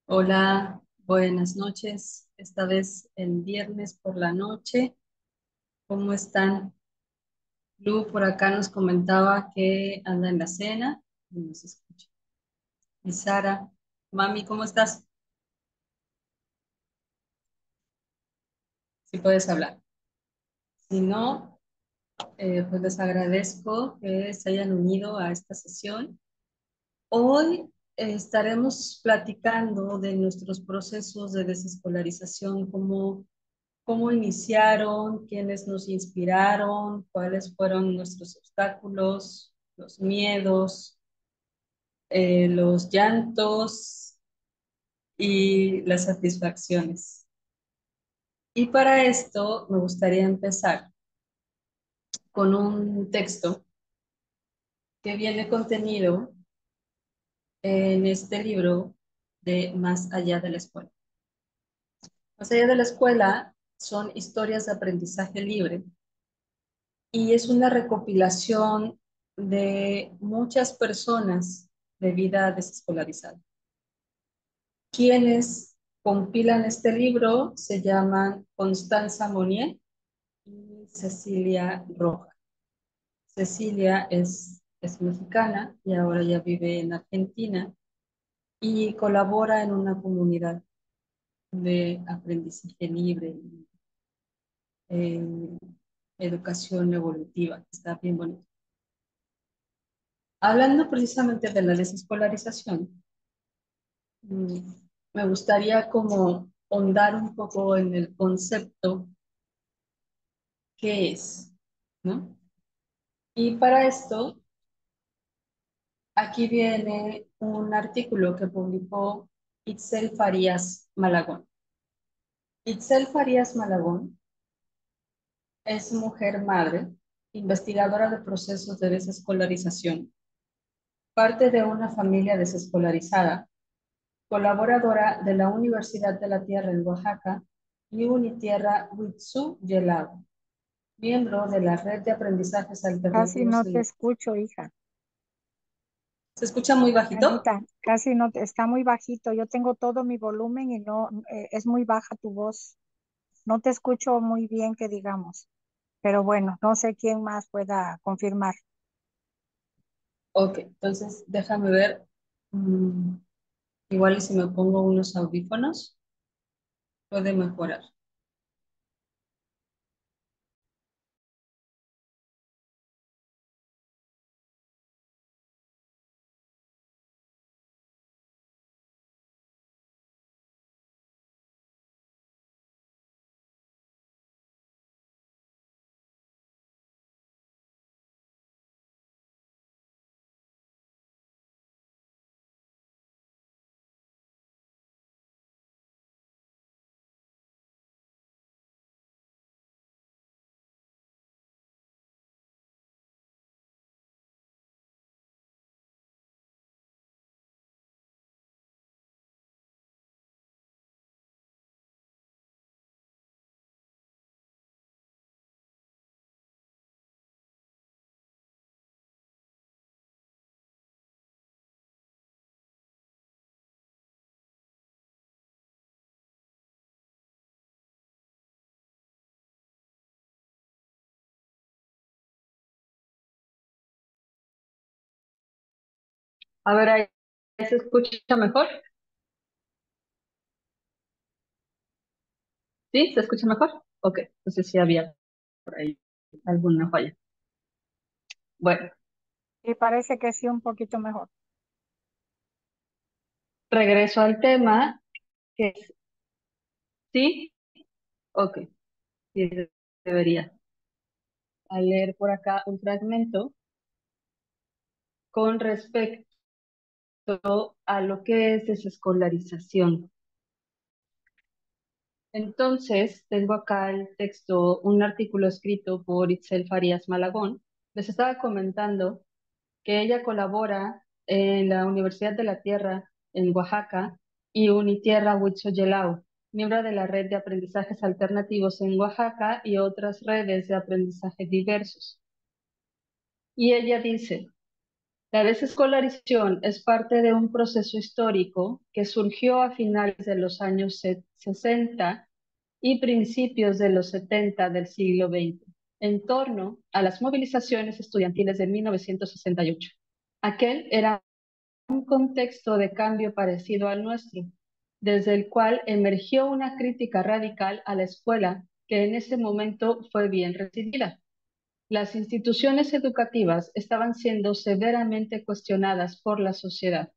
Hola, buenas noches. Esta vez el viernes por la noche. ¿Cómo están? Lu por acá nos comentaba que anda en la cena y nos escucha. Y Sara, mami, ¿cómo estás? Si puedes hablar. Si no, pues les agradezco que se hayan unido a esta sesión. Hoy estaremos platicando de nuestros procesos de desescolarización, cómo iniciaron, quiénes nos inspiraron, cuáles fueron nuestros obstáculos, los miedos, los llantos y las satisfacciones. Y para esto me gustaría empezar con un texto que viene contenido en este libro de Más allá de la escuela. Más allá de la escuela son historias de aprendizaje libre y es una recopilación de muchas personas de vida desescolarizada. Quienes compilan este libro se llaman Constanza Monier y Cecilia Roja. Cecilia es mexicana y ahora ya vive en Argentina y colabora en una comunidad de aprendizaje libre y educación evolutiva. Está bien bonito. Hablando precisamente de la desescolarización, mm, me gustaría como ahondar un poco en el concepto que es, ¿no? Y para esto, aquí viene un artículo que publicó Itzel Farías Malagón. Itzel Farías Malagón es mujer madre, investigadora de procesos de desescolarización, parte de una familia desescolarizada, colaboradora de la Universidad de la Tierra en Oaxaca y Unitierra Huitzú Yelado, miembro de la Red de Aprendizajes Casi Alternativos no te en... escucho, hija. ¿Se escucha muy bajito? Anita, casi no te, está muy bajito. Yo tengo todo mi volumen y no, es muy baja tu voz. No te escucho muy bien, que digamos. Pero bueno, no sé quién más pueda confirmar. Ok, entonces déjame ver. mm, Igual y si me pongo unos audífonos, puede mejorar. A ver, ahí se escucha mejor. ¿Sí? ¿Se escucha mejor? Ok, entonces sí había por ahí alguna falla. Bueno, Y parece que sí, un poquito mejor. regreso al tema, que es, ¿sí? Ok, sí, debería. A leer por acá un fragmento con respecto a lo que es desescolarización. Entonces, tengo acá el texto, un artículo escrito por Itzel Farías Malagón. Les estaba comentando que ella colabora en la Universidad de la Tierra en Oaxaca y Unitierra Huitzoyelao, miembro de la Red de Aprendizajes Alternativos en Oaxaca y otras redes de aprendizaje diversos. Y ella dice, La desescolarización es parte de un proceso histórico que surgió a finales de los años 60 y principios de los 70 del siglo XX, en torno a las movilizaciones estudiantiles de 1968. Aquel era un contexto de cambio parecido al nuestro, desde el cual emergió una crítica radical a la escuela que en ese momento fue bien recibida. Las instituciones educativas estaban siendo severamente cuestionadas por la sociedad.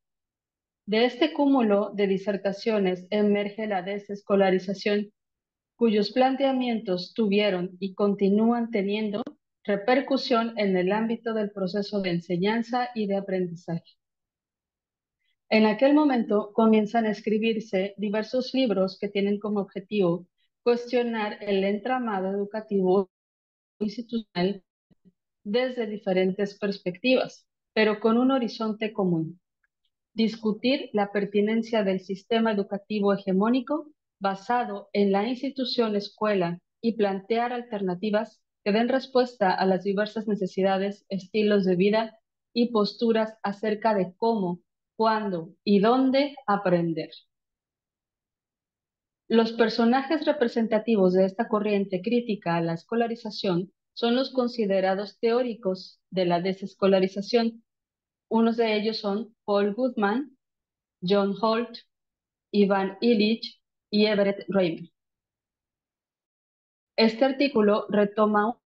De este cúmulo de disertaciones emerge la desescolarización, cuyos planteamientos tuvieron y continúan teniendo repercusión en el ámbito del proceso de enseñanza y de aprendizaje. En aquel momento comienzan a escribirse diversos libros que tienen como objetivo cuestionar el entramado educativo institucional desde diferentes perspectivas, pero con un horizonte común: discutir la pertinencia del sistema educativo hegemónico basado en la institución escuela y plantear alternativas que den respuesta a las diversas necesidades, estilos de vida y posturas acerca de cómo, cuándo y dónde aprender. Los personajes representativos de esta corriente crítica a la escolarización son los considerados teóricos de la desescolarización. Unos de ellos son Paul Goodman, John Holt, Ivan Illich y Everett Reimer. Este artículo retoma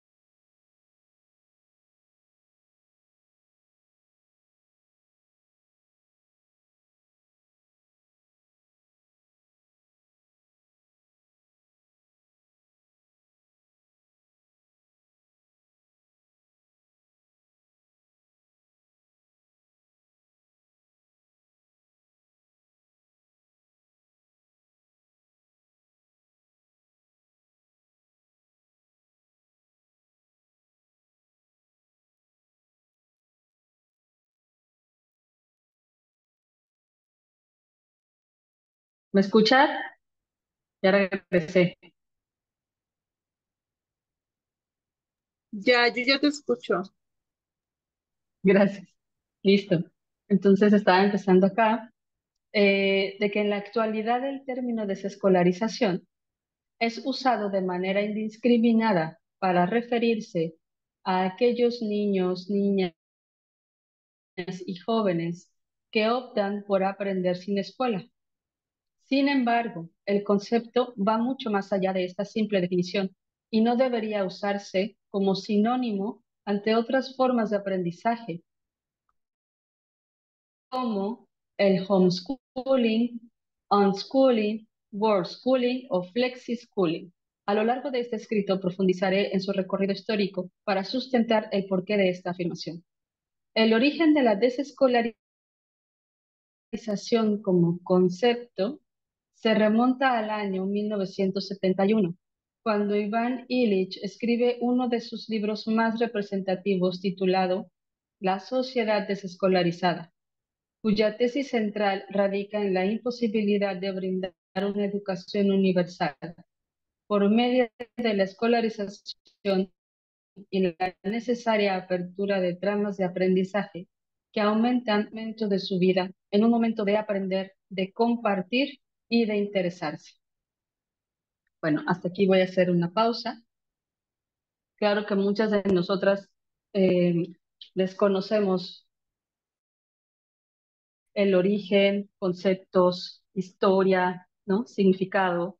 ¿Me escuchas? Ya regresé. Ya, yo ya te escucho. Gracias. Listo. Entonces estaba empezando acá, de que en la actualidad el término desescolarización es usado de manera indiscriminada para referirse a aquellos niños, niñas y jóvenes que optan por aprender sin escuela. Sin embargo, el concepto va mucho más allá de esta simple definición y no debería usarse como sinónimo ante otras formas de aprendizaje, como el homeschooling, unschooling, world schooling o flexi-schooling. A lo largo de este escrito profundizaré en su recorrido histórico para sustentar el porqué de esta afirmación. El origen de la desescolarización como concepto se remonta al año 1971, cuando Ivan Illich escribe uno de sus libros más representativos titulado La sociedad desescolarizada, cuya tesis central radica en la imposibilidad de brindar una educación universal por medio de la escolarización y la necesaria apertura de tramas de aprendizaje que aumentan el momento de su vida en un momento de aprender, de compartir y de interesarse. Bueno, hasta aquí voy a hacer una pausa. Claro que muchas de nosotras eh, desconocemos el origen, conceptos, historia, ¿no? Significado.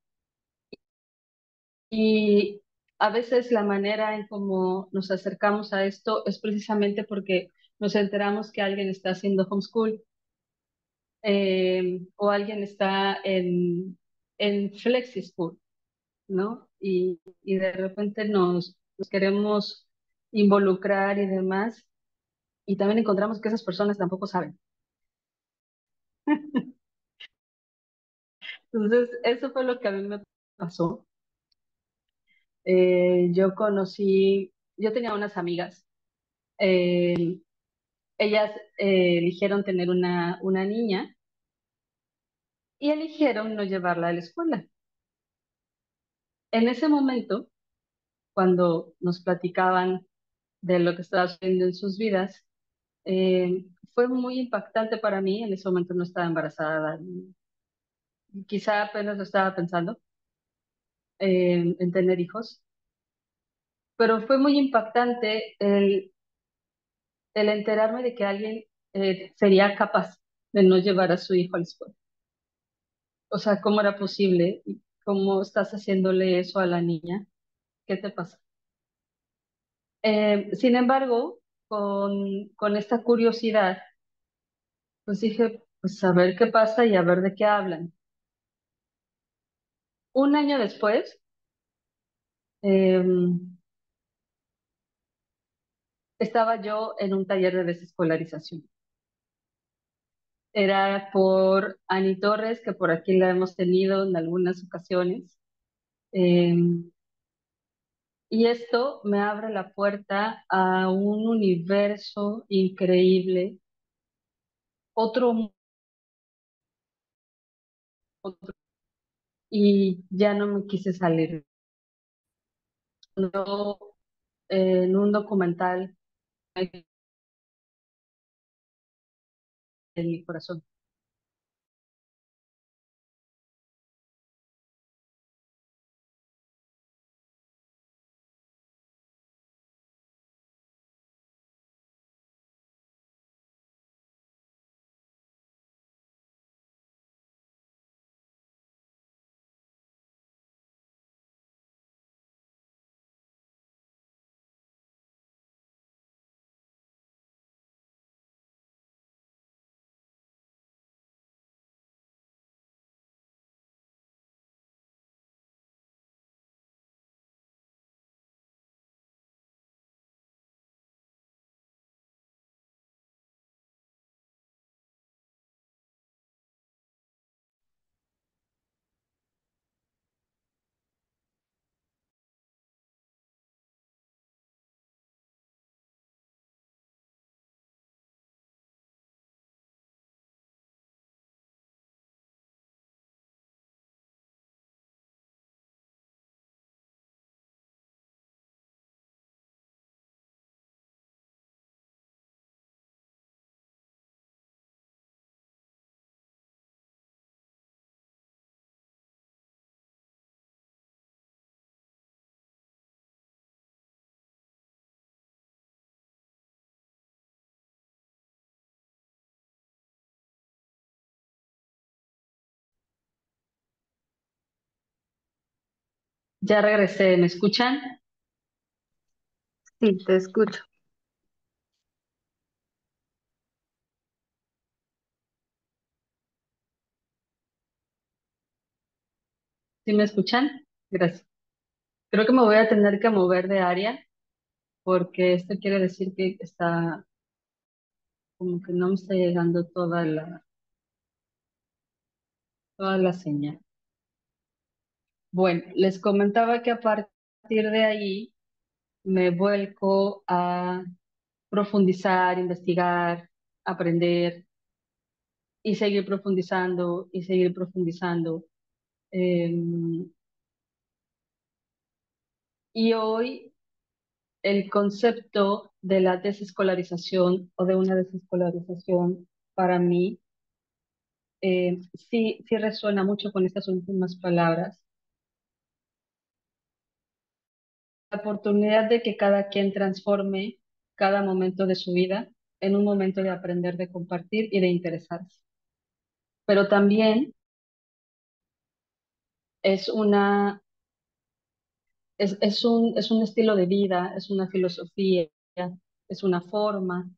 Y a veces la manera en cómo nos acercamos a esto es precisamente porque nos enteramos que alguien está haciendo homeschool, o alguien está en flexi school, ¿no? Y de repente nos queremos involucrar y demás, y también encontramos que esas personas tampoco saben. Entonces, eso fue lo que a mí me pasó. Yo tenía unas amigas, eh, ellas eligieron tener una niña y eligieron no llevarla a la escuela. En ese momento, cuando nos platicaban de lo que estaba sucediendo en sus vidas, Fue muy impactante para mí, en ese momento no estaba embarazada, quizá apenas lo estaba pensando en tener hijos, pero fue muy impactante el enterarme de que alguien sería capaz de no llevar a su hijo a la escuela. O sea, ¿cómo era posible? ¿Cómo estás haciéndole eso a la niña? ¿Qué te pasa? Sin embargo, con esta curiosidad, pues dije, pues a ver qué pasa y a ver de qué hablan. Un año después, eh, estaba yo en un taller de desescolarización. Era por Ani Torres, que por aquí la hemos tenido en algunas ocasiones. Eh, y esto me abre la puerta a un universo increíble, otro, otro, y ya no me quise salir. No, en un documental en mi corazón. Ya regresé, ¿me escuchan? Sí, te escucho. ¿Sí me escuchan? Gracias. Creo que me voy a tener que mover de área porque esto quiere decir que está como que no me está llegando toda la señal. Bueno, les comentaba que a partir de ahí me vuelco a profundizar, investigar, aprender y seguir profundizando y seguir profundizando. Eh, y hoy el concepto de la desescolarización o de una desescolarización para mí sí resuena mucho con estas últimas palabras. La oportunidad de que cada quien transforme cada momento de su vida en un momento de aprender, de compartir y de interesarse. Pero también es es un estilo de vida, es una filosofía, es una forma.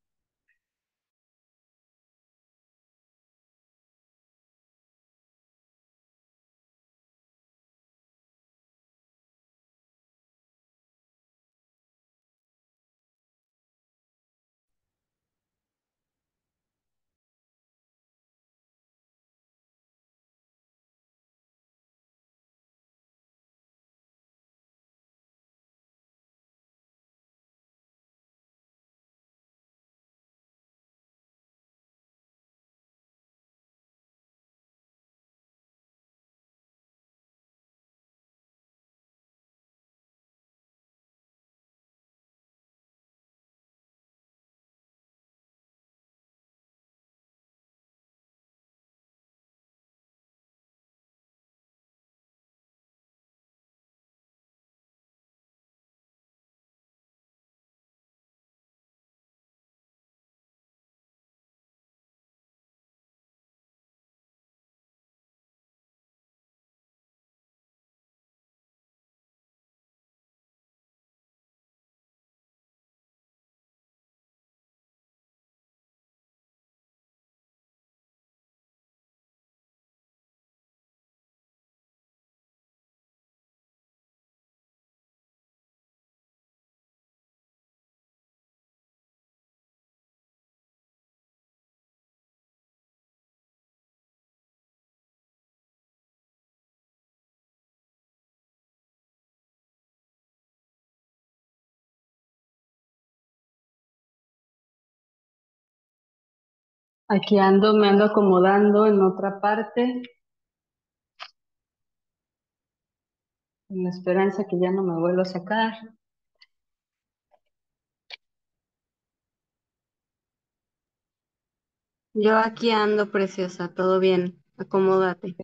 Aquí ando, me ando acomodando en otra parte, en la esperanza que ya no me vuelva a sacar. Yo aquí ando, preciosa, todo bien, acomódate.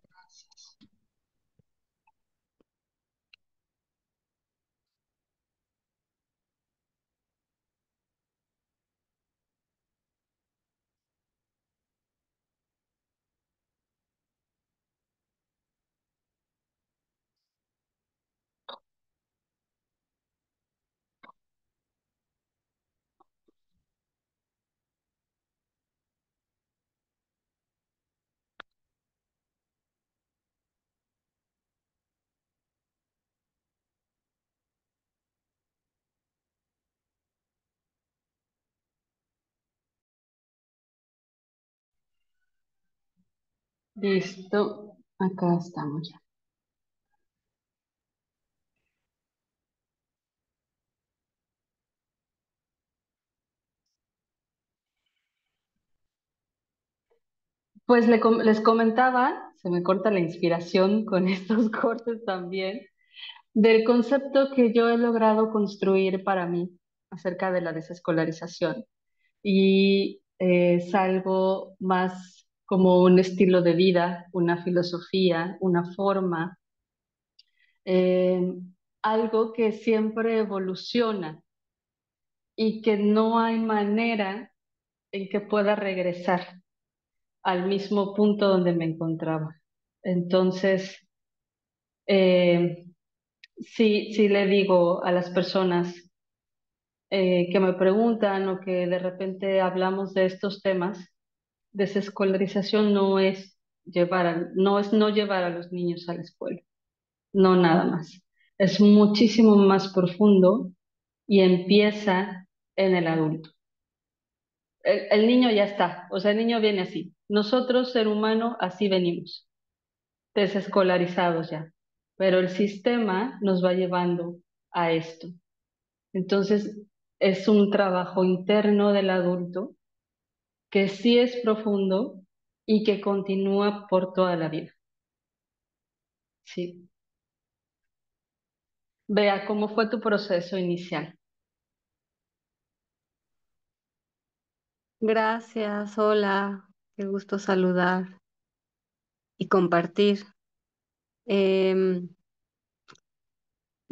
Listo, acá estamos ya. Pues les comentaba, se me corta la inspiración con estos cortes también, del concepto que yo he logrado construir para mí acerca de la desescolarización. Y es algo más como un estilo de vida, una filosofía, una forma, eh, algo que siempre evoluciona y que no hay manera en que pueda regresar al mismo punto donde me encontraba. Entonces, eh, sí le digo a las personas que me preguntan o que de repente hablamos de estos temas, desescolarización no es no llevar a los niños a la escuela, no nada más. Es muchísimo más profundo y empieza en el adulto. El niño ya está, o sea, el niño viene así. Nosotros, ser humano, así venimos, desescolarizados ya. Pero el sistema nos va llevando a esto. Entonces, es un trabajo interno del adulto que sí es profundo y que continúa por toda la vida. Sí. Vea cómo fue tu proceso inicial. Gracias, hola, qué gusto saludar y compartir. Em,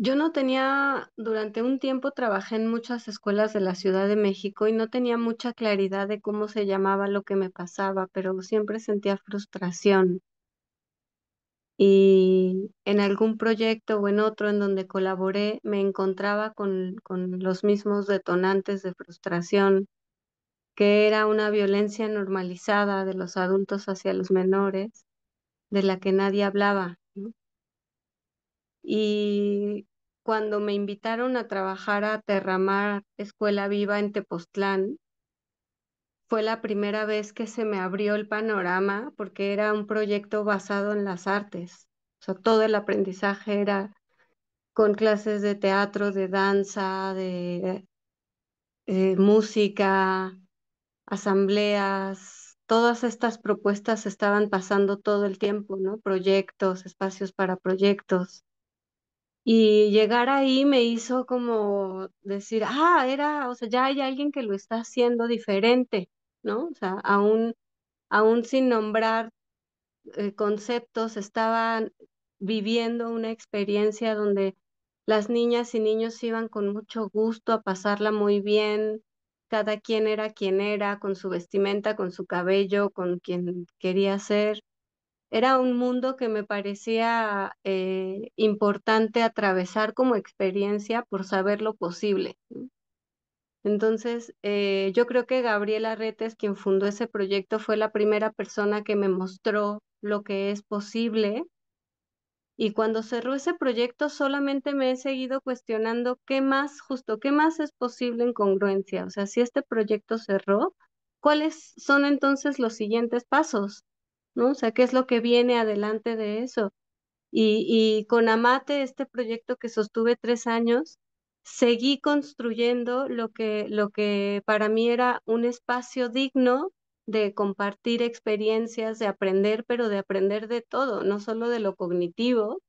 yo no tenía, durante un tiempo trabajé en muchas escuelas de la Ciudad de México y no tenía mucha claridad de cómo se llamaba lo que me pasaba, pero siempre sentía frustración. Y en algún proyecto o en otro en donde colaboré me encontraba con los mismos detonantes de frustración, que era una violencia normalizada de los adultos hacia los menores, de la que nadie hablaba, ¿no? Y cuando me invitaron a trabajar a Terramar Escuela Viva en Tepoztlán, fue la primera vez que se me abrió el panorama porque era un proyecto basado en las artes. O sea, todo el aprendizaje era con clases de teatro, de danza, de música, asambleas. Todas estas propuestas estaban pasando todo el tiempo, ¿no? Proyectos, espacios para proyectos. Y llegar ahí me hizo como decir, o sea, ya hay alguien que lo está haciendo diferente, ¿no? O sea, aún sin nombrar conceptos, estaban viviendo una experiencia donde las niñas y niños iban con mucho gusto a pasarla muy bien, cada quien era quien era, con su vestimenta, con su cabello, con quien quería ser. Era un mundo que me parecía importante atravesar como experiencia por saber lo posible, ¿no? Entonces, yo creo que Gabriela Retes, quien fundó ese proyecto, fue la primera persona que me mostró lo que es posible. Y cuando cerró ese proyecto, solamente me he seguido cuestionando qué más, justo, qué más es posible en congruencia. O sea, si este proyecto cerró, ¿cuáles son entonces los siguientes pasos? ¿No? O sea, ¿qué es lo que viene adelante de eso? Y con Amate, este proyecto que sostuve 3 años, seguí construyendo lo que para mí era un espacio digno de compartir experiencias, de aprender, pero de aprender de todo, no solo de lo cognitivo,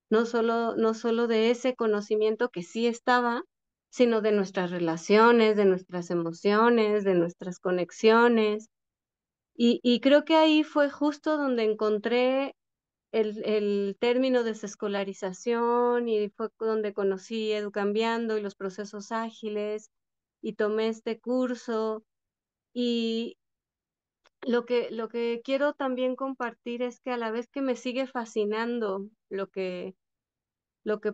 no solo de ese conocimiento que sí estaba, sino de nuestras relaciones, de nuestras emociones, de nuestras conexiones. Y creo que ahí fue justo donde encontré el término desescolarización y fue donde conocí Educambiando y los procesos ágiles y tomé este curso. Y lo que quiero también compartir es que a la vez que me sigue fascinando lo que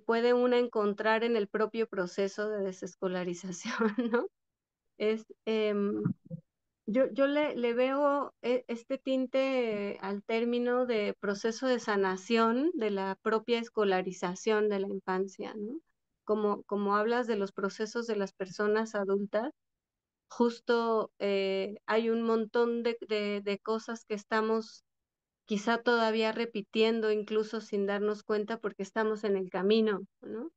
puede una encontrar en el propio proceso de desescolarización, ¿no? Es, yo le veo este tinte al término de proceso de sanación de la propia escolarización de la infancia, ¿no? Como hablas de los procesos de las personas adultas, justo hay un montón de cosas que estamos quizá todavía repitiendo, incluso sin darnos cuenta porque estamos en el camino, ¿no?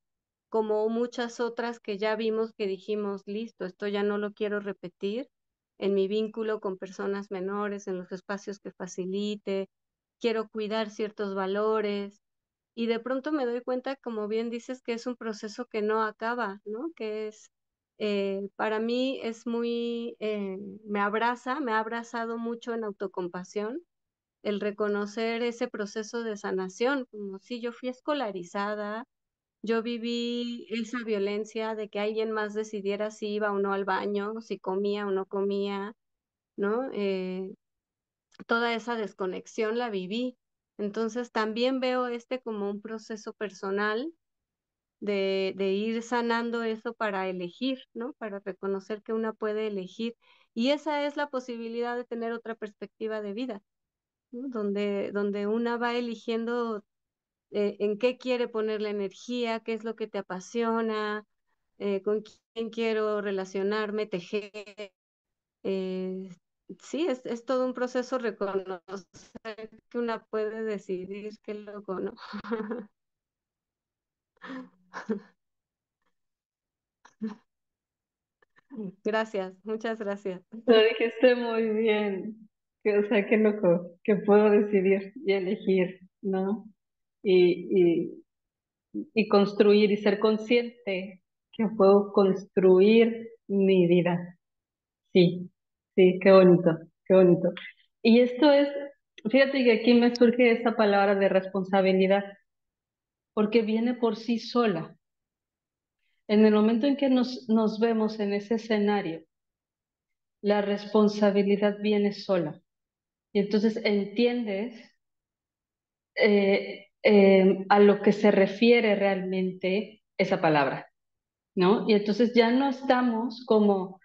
Como muchas otras que ya vimos que dijimos, listo, esto ya no lo quiero repetir en mi vínculo con personas menores, en los espacios que facilite, quiero cuidar ciertos valores y de pronto me doy cuenta, como bien dices, que es un proceso que no acaba, ¿no? Que es, para mí es muy, me abraza, me ha abrazado mucho en autocompasión el reconocer ese proceso de sanación, como si yo fui escolarizada, yo viví esa violencia de que alguien más decidiera si iba o no al baño, si comía o no comía, ¿no? Toda esa desconexión la viví. Entonces también veo este como un proceso personal de ir sanando eso para elegir, ¿no? Para reconocer que una puede elegir. Y esa es la posibilidad de tener otra perspectiva de vida, ¿no? Donde una va eligiendo en qué quiere poner la energía, qué es lo que te apasiona, con quién quiero relacionarme, tejer. eh, sí, es todo un proceso reconocer que una puede decidir, qué loco, ¿no? Gracias, muchas gracias. Lo dijiste muy bien, que, o sea, qué loco, que puedo decidir y elegir, ¿no? Y, y construir y ser consciente que puedo construir mi vida. Sí, sí, qué bonito, qué bonito. Y esto es, fíjate que aquí me surge esta palabra de responsabilidad, porque viene por sí sola. En el momento en que nos vemos en ese escenario, la responsabilidad viene sola. Y entonces entiendes a lo que se refiere realmente esa palabra, ¿no? Y entonces ya no estamos como,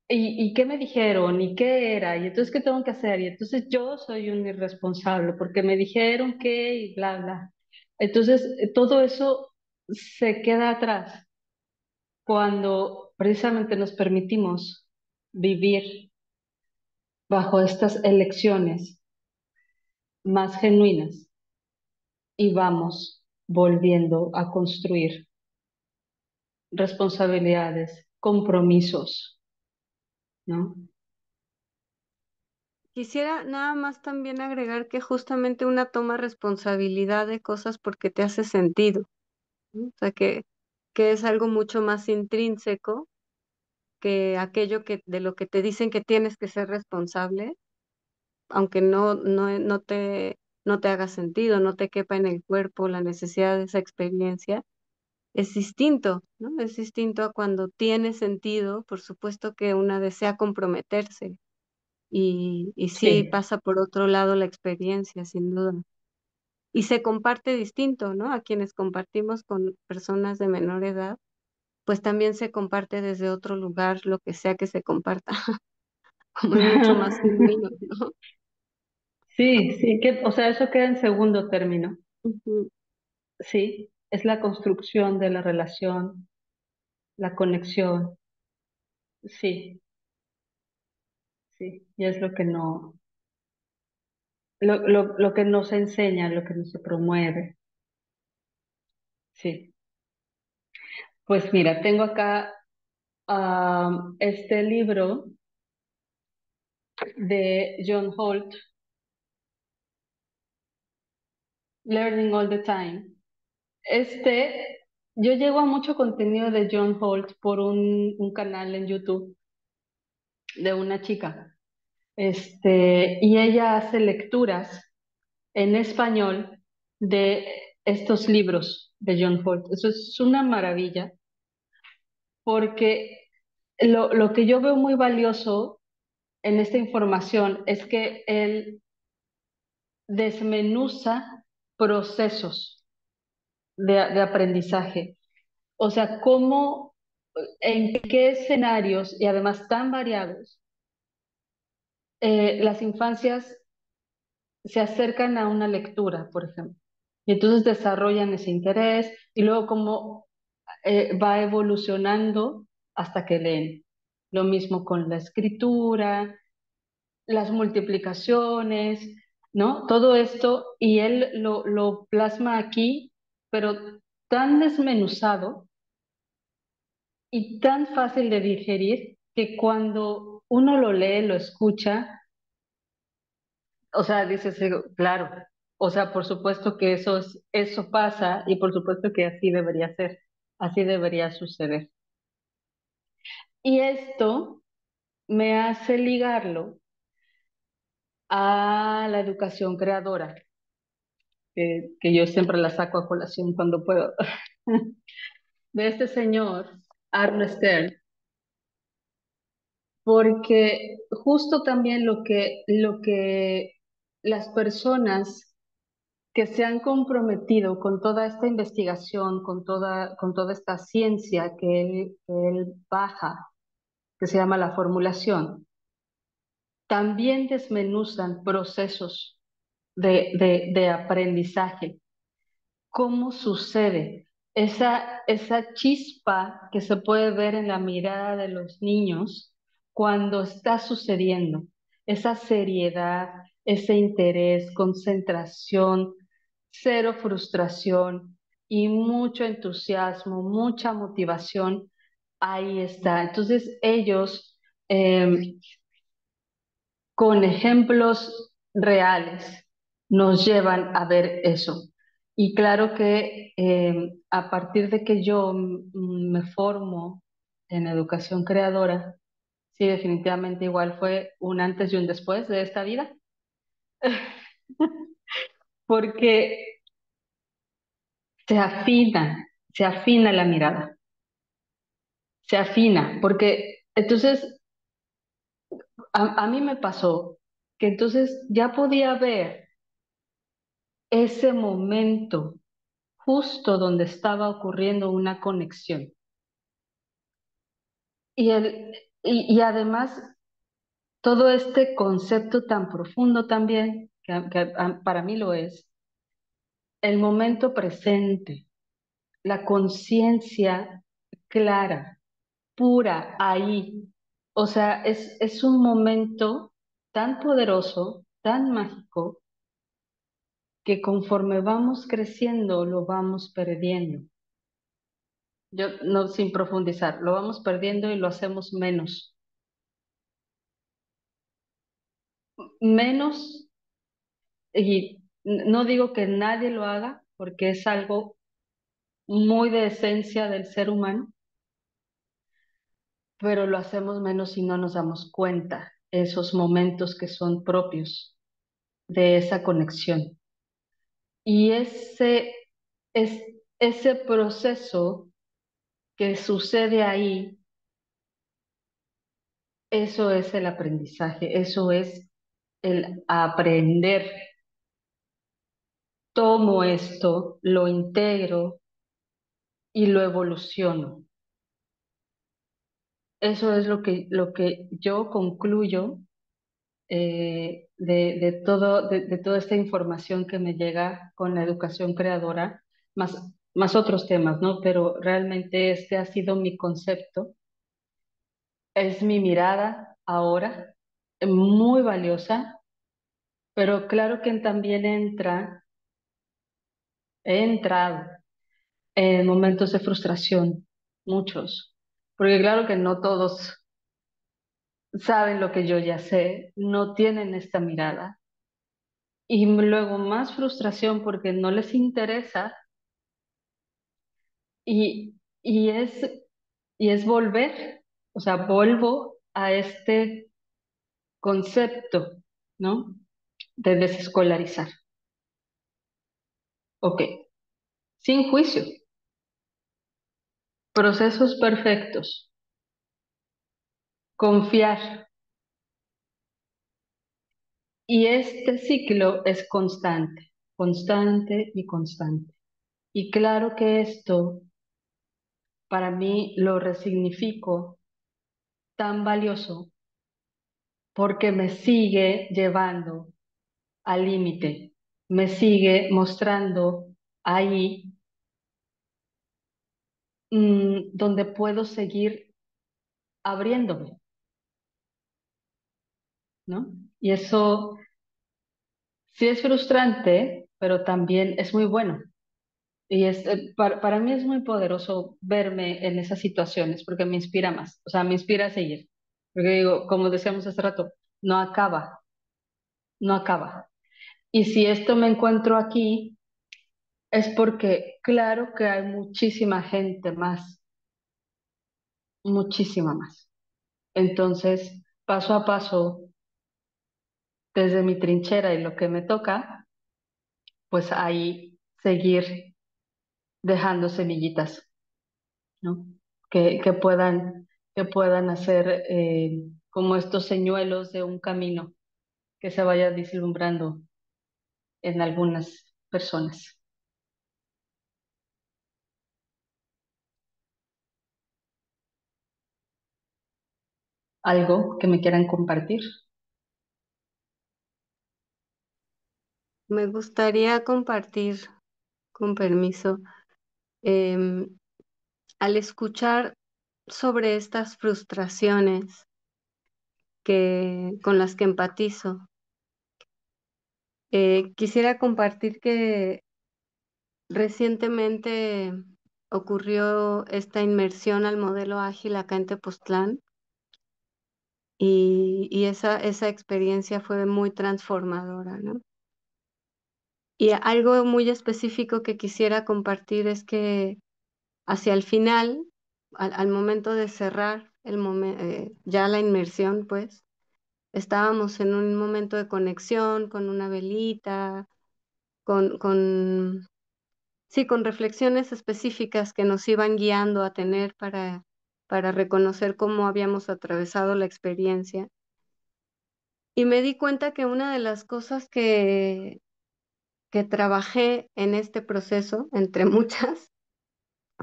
¿y qué me dijeron? ¿Y qué era? ¿Y entonces qué tengo que hacer? Y entonces yo soy un irresponsable porque me dijeron que y bla, bla. Entonces todo eso se queda atrás cuando precisamente nos permitimos vivir bajo estas elecciones más genuinas y vamos volviendo a construir responsabilidades, compromisos, ¿no? Quisiera nada más también agregar que justamente una toma responsabilidad de cosas porque te hace sentido, ¿no? O sea, que es algo mucho más intrínseco que aquello que, de lo que te dicen que tienes que ser responsable, aunque no te haga sentido, no te quepa en el cuerpo la necesidad de esa experiencia, es distinto, ¿no? Es distinto a cuando tiene sentido, por supuesto que una desea comprometerse y sí Sí. pasa por otro lado la experiencia, sin duda. Y se comparte distinto, ¿no? A quienes compartimos con personas de menor edad, pues también se comparte desde otro lugar, lo que sea que se comparta, como es mucho más genuino, ¿no? Sí, sí, que, o sea, eso queda en segundo término. Ujú. Sí, es la construcción de la relación, la conexión. Sí, sí, y es lo que no, lo que nos enseña, lo que nos promueve. Sí. Pues mira, tengo acá este libro de John Holt, Learning All the Time. Este, yo llego a mucho contenido de John Holt por un canal en YouTube de una chica. Y ella hace lecturas en español de estos libros de John Holt. Eso es una maravilla, porque lo que yo veo muy valioso en esta información es que él desmenuza procesos de aprendizaje. O sea, cómo, en qué escenarios y además tan variados, las infancias se acercan a una lectura, por ejemplo. Y entonces desarrollan ese interés y luego cómo va evolucionando hasta que leen. Lo mismo con la escritura, las multiplicaciones, ¿no? Todo esto, y él lo plasma aquí, pero tan desmenuzado y tan fácil de digerir que cuando uno lo lee, lo escucha, o sea, dices, claro, o sea, por supuesto que eso pasa y por supuesto que así debería ser, así debería suceder. Y esto me hace ligarlo a la educación creadora, que yo siempre la saco a colación cuando puedo, de este señor, Arno Stern, porque justo también lo que las personas que se han comprometido con toda esta investigación, con toda esta ciencia que él baja, que se llama la formulación, también desmenuzan procesos de aprendizaje. ¿Cómo sucede? Esa chispa que se puede ver en la mirada de los niños cuando está sucediendo, esa seriedad, ese interés, concentración, cero frustración y mucho entusiasmo, mucha motivación, ahí está. Entonces ellos, eh, con ejemplos reales, nos llevan a ver eso. Y claro que a partir de que yo me formo en educación creadora, sí, definitivamente igual fue un antes y un después de esta vida, porque se afina la mirada, se afina, porque entonces a mí me pasó que entonces ya podía ver ese momento justo donde estaba ocurriendo una conexión. Y además, todo este concepto tan profundo también, que para mí lo es, el momento presente, la conciencia clara, pura, ahí. O sea, es un momento tan poderoso, tan mágico, que conforme vamos creciendo lo vamos perdiendo. Yo no, sin profundizar, lo vamos perdiendo y lo hacemos menos. Menos, y no digo que nadie lo haga, porque es algo muy de esencia del ser humano, pero lo hacemos menos y no nos damos cuenta esos momentos que son propios de esa conexión. Y es, ese proceso que sucede ahí, eso es el aprendizaje, eso es el aprender. Tomo esto, lo integro y lo evoluciono. Eso es lo que yo concluyo de toda esta información que me llega con la educación creadora, más otros temas, ¿no? Pero realmente este ha sido mi concepto, es mi mirada ahora, muy valiosa, pero claro que también he entrado momentos de frustración, muchos, porque claro que no todos saben lo que yo ya sé, no tienen esta mirada. Y luego más frustración porque no les interesa y, y es, y es volver, o sea, vuelvo a este concepto, ¿no? De desescolarizar. Ok, sin juicio, procesos perfectos, confiar. Y este ciclo es constante, constante y constante. Y claro que esto para mí lo resignifico tan valioso porque me sigue llevando al límite, me sigue mostrando ahí donde puedo seguir abriéndome, ¿no? Y eso sí es frustrante, pero también es muy bueno. Y para mí es muy poderoso verme en esas situaciones porque me inspira más, o sea, me inspira a seguir. Porque digo, como decíamos hace rato, no acaba, no acaba. Y si esto me encuentro aquí, es porque claro que hay muchísima gente más, muchísima más. Entonces, paso a paso, desde mi trinchera y lo que me toca, pues ahí seguir dejando semillitas, ¿no? Que puedan hacer como estos señuelos de un camino que se vaya vislumbrando en algunas personas. ¿Algo que me quieran compartir? Me gustaría compartir, con permiso, em, al escuchar sobre estas frustraciones con las que empatizo, quisiera compartir que recientemente ocurrió esta inmersión al modelo ágil acá en Tepoztlán y esa experiencia fue muy transformadora, ¿no? Y algo muy específico que quisiera compartir es que hacia el final, al momento de cerrar ya la inmersión, pues, estábamos en un momento de conexión con una velita, con sí, con reflexiones específicas que nos iban guiando a tener para reconocer cómo habíamos atravesado la experiencia. Y me di cuenta que una de las cosas que trabajé en este proceso, entre muchas,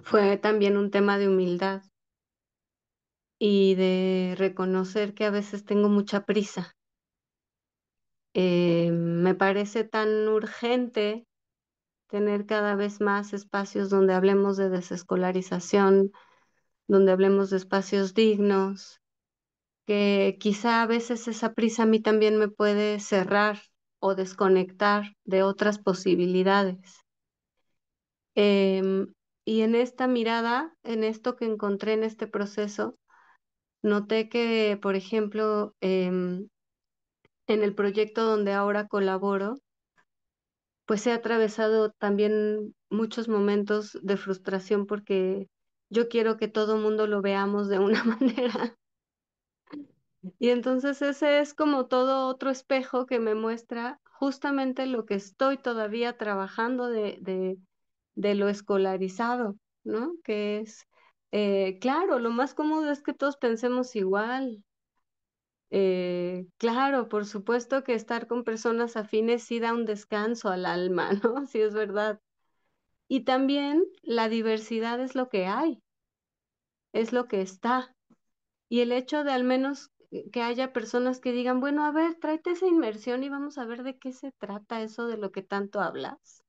fue también un tema de humildad y de reconocer que a veces tengo mucha prisa. Me parece tan urgente tener cada vez más espacios donde hablemos de desescolarización, donde hablemos de espacios dignos, que quizá a veces esa prisa a mí también me puede cerrar o desconectar de otras posibilidades. Y en esta mirada, en esto que encontré en este proceso, noté que, por ejemplo, en el proyecto donde ahora colaboro, pues he atravesado también muchos momentos de frustración porque yo quiero que todo mundo lo veamos de una manera. Y entonces ese es como todo otro espejo que me muestra justamente lo que estoy todavía trabajando de lo escolarizado, ¿no? Que es, claro, lo más cómodo es que todos pensemos igual. Claro, por supuesto que estar con personas afines sí da un descanso al alma, ¿no? Sí es verdad. Y también la diversidad es lo que hay, es lo que está. Y el hecho de al menos que haya personas que digan, bueno, a ver, tráete esa inmersión y vamos a ver de qué se trata eso de lo que tanto hablas.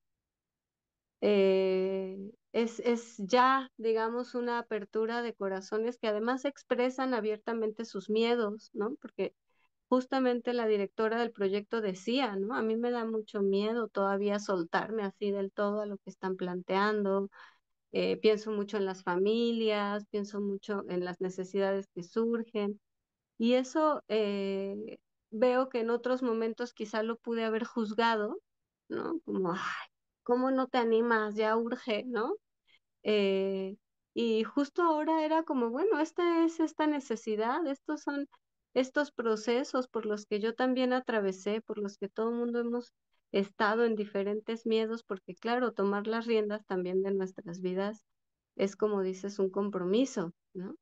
Es ya, digamos, una apertura de corazones que además expresan abiertamente sus miedos, ¿no? Porque justamente la directora del proyecto decía, ¿no? A mí me da mucho miedo todavía soltarme así del todo a lo que están planteando. Pienso mucho en las familias, pienso mucho en las necesidades que surgen. Y eso veo que en otros momentos quizá lo pude haber juzgado, ¿no? Como, ay, ¿cómo no te animas? Ya urge, ¿no? Eh, y justo ahora era como, bueno, esta es esta necesidad, estos son estos procesos por los que yo también atravesé, por los que todo el mundo hemos estado en diferentes miedos, porque claro, tomar las riendas también de nuestras vidas es, como dices, un compromiso, ¿no?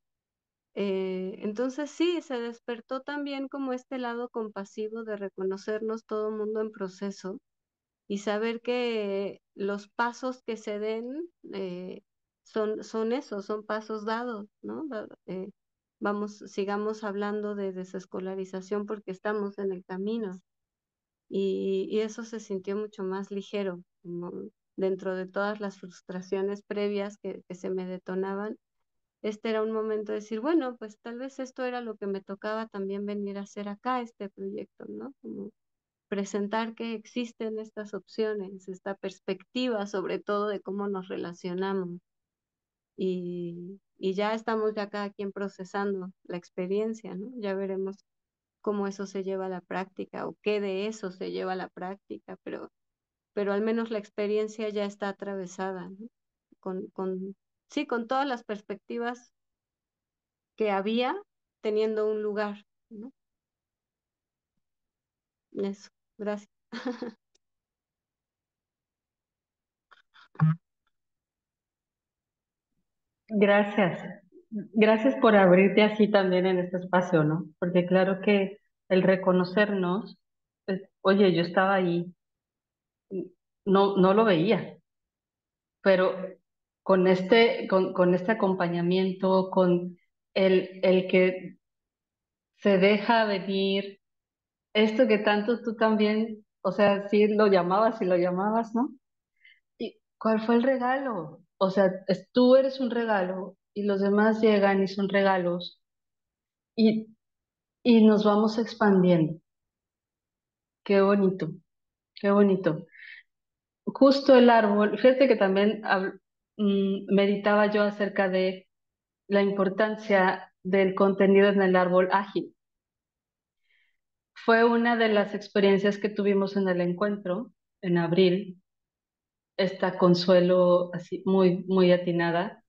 Entonces sí, se despertó también como este lado compasivo de reconocernos todo el mundo en proceso y saber que los pasos que se den son esos, son pasos dados, ¿no? Vamos, sigamos hablando de desescolarización porque estamos en el camino y eso se sintió mucho más ligero, como dentro de todas las frustraciones previas que se me detonaban. Este era un momento de decir, bueno, pues tal vez esto era lo que me tocaba también venir a hacer acá, este proyecto, ¿no? Como presentar que existen estas opciones, esta perspectiva sobre todo de cómo nos relacionamos y ya estamos ya cada quien procesando la experiencia, ¿no? Ya veremos cómo eso se lleva a la práctica o qué de eso se lleva a la práctica, pero al menos la experiencia ya está atravesada, ¿no? Sí, con todas las perspectivas que había teniendo un lugar, ¿no? Eso, gracias. Gracias. Gracias por abrirte así también en este espacio, ¿no? Porque claro que el reconocernos, oye, yo estaba ahí, no lo veía, pero con este acompañamiento, con el que se deja venir, esto que tanto tú también, o sea, sí lo llamabas, ¿no? ¿Y cuál fue el regalo? O sea, tú eres un regalo y los demás llegan y son regalos y, y nos vamos expandiendo. Qué bonito, qué bonito. Justo el árbol, fíjate que también meditaba yo acerca de la importancia del contenido en el árbol ágil. Fue una de las experiencias que tuvimos en el encuentro en abril. Esta Consuelo, así muy, muy atinada,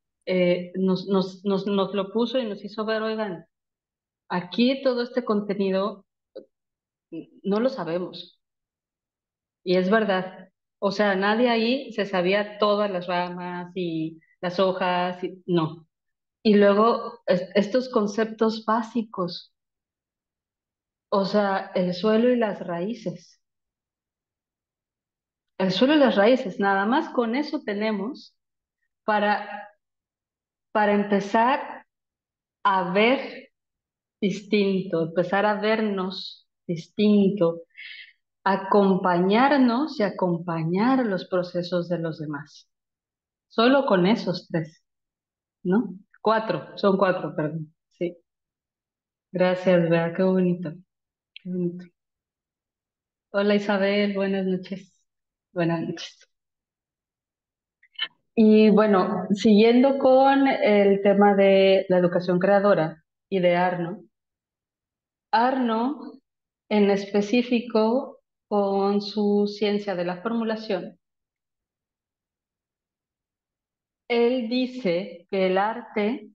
nos lo puso y nos hizo ver, oigan, aquí todo este contenido no lo sabemos. Y es verdad. O sea, nadie ahí se sabía todas las ramas y las hojas, y, no. Y luego estos conceptos básicos, o sea, el suelo y las raíces. El suelo y las raíces, nada más con eso tenemos para, para empezar a ver distinto, empezar a vernos distinto, acompañarnos y acompañar los procesos de los demás. Solo con esos tres, ¿no? Cuatro, son cuatro, perdón. Sí. Gracias, Bea, qué bonito, qué bonito. Hola Isabel, buenas noches. Buenas noches. Y bueno, siguiendo con el tema de la educación creadora y de Arno. Arno, en específico, con su ciencia de la formulación, él dice que el arte,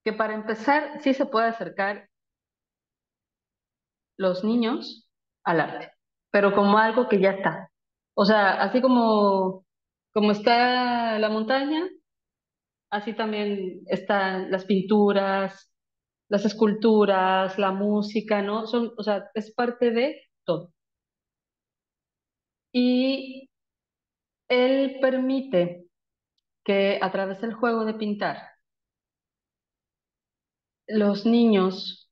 que para empezar, sí se puede acercar los niños al arte, pero como algo que ya está. O sea, así como está la montaña, así también están las pinturas, las esculturas, la música, ¿no? Son, o sea, es parte de todo. Y él permite que a través del juego de pintar, los niños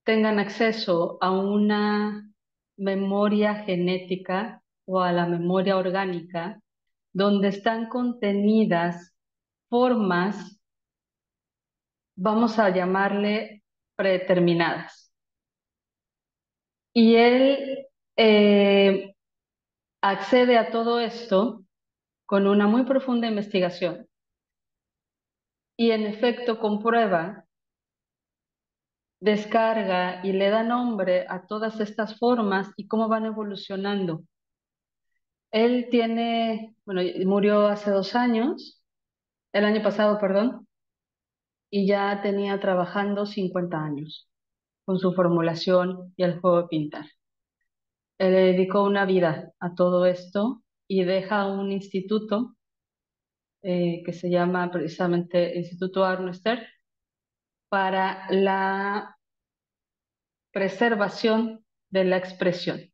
tengan acceso a una memoria genética o a la memoria orgánica donde están contenidas formas, vamos a llamarle predeterminadas. Y él accede a todo esto con una muy profunda investigación y en efecto comprueba descarga y le da nombre a todas estas formas y cómo van evolucionando. Él tiene, bueno, murió hace 2 años, el año pasado, perdón, y ya tenía trabajando 50 años con su formulación y el juego de pintar. Él le dedicó una vida a todo esto y deja un instituto que se llama precisamente Instituto Arnester para la preservación de la expresión,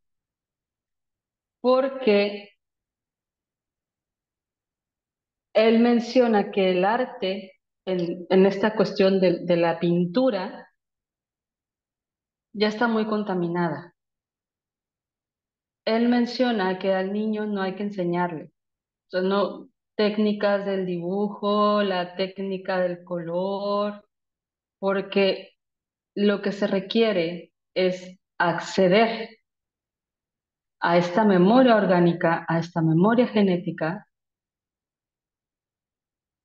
porque él menciona que el arte, en esta cuestión de la pintura, ya está muy contaminada. Él menciona que al niño no hay que enseñarle, o sea, no técnicas del dibujo, la técnica del color, porque lo que se requiere es acceder a esta memoria orgánica, a esta memoria genética,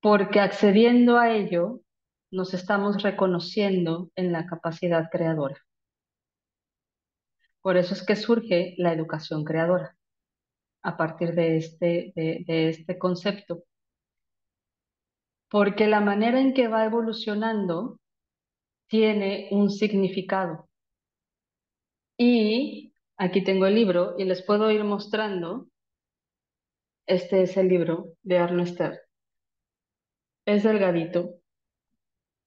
porque accediendo a ello nos estamos reconociendo en la capacidad creadora. Por eso es que surge la educación creadora, a partir de este concepto, porque la manera en que va evolucionando tiene un significado. Y aquí tengo el libro y les puedo ir mostrando. Este es el libro de Arno Ster. Es delgadito,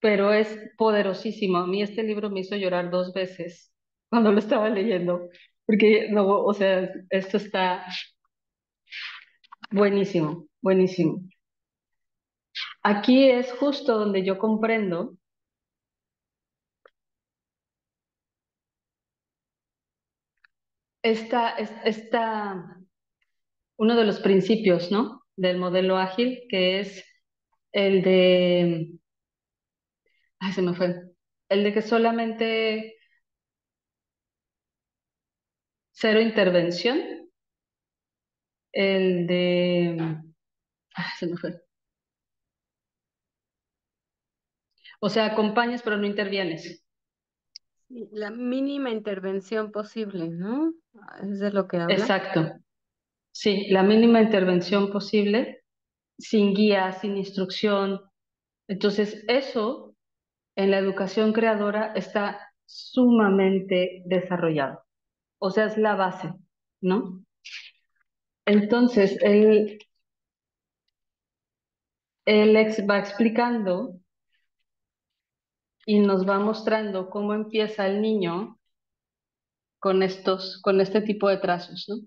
pero es poderosísimo. A mí este libro me hizo llorar 2 veces cuando lo estaba leyendo, porque no, o sea, esto está buenísimo, buenísimo. Aquí es justo donde yo comprendo uno de los principios, ¿no? Del modelo ágil, que es el de, ay, se me fue, el de que solamente cero intervención, el de, ay, se me fue. O sea, acompañas pero no intervienes. Sí, la mínima intervención posible, ¿no? Es de lo que habla. Exacto. Sí, la mínima intervención posible, sin guía, sin instrucción. Entonces, eso en la educación creadora está sumamente desarrollado. O sea, es la base, ¿no? Entonces, el ex va explicando y nos va mostrando cómo empieza el niño con este tipo de trazos, ¿no?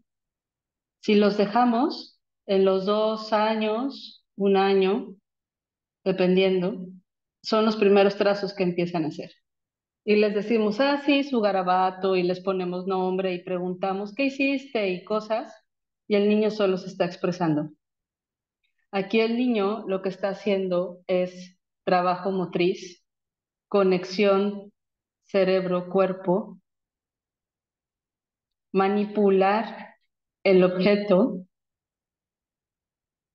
Si los dejamos en los 2 años, 1 año, dependiendo, son los primeros trazos que empiezan a hacer. Y les decimos, ah, sí, su garabato, y les ponemos nombre y preguntamos, ¿qué hiciste? Y cosas, y el niño solo se está expresando. Aquí el niño lo que está haciendo es trabajo motriz, conexión cerebro-cuerpo, manipular el objeto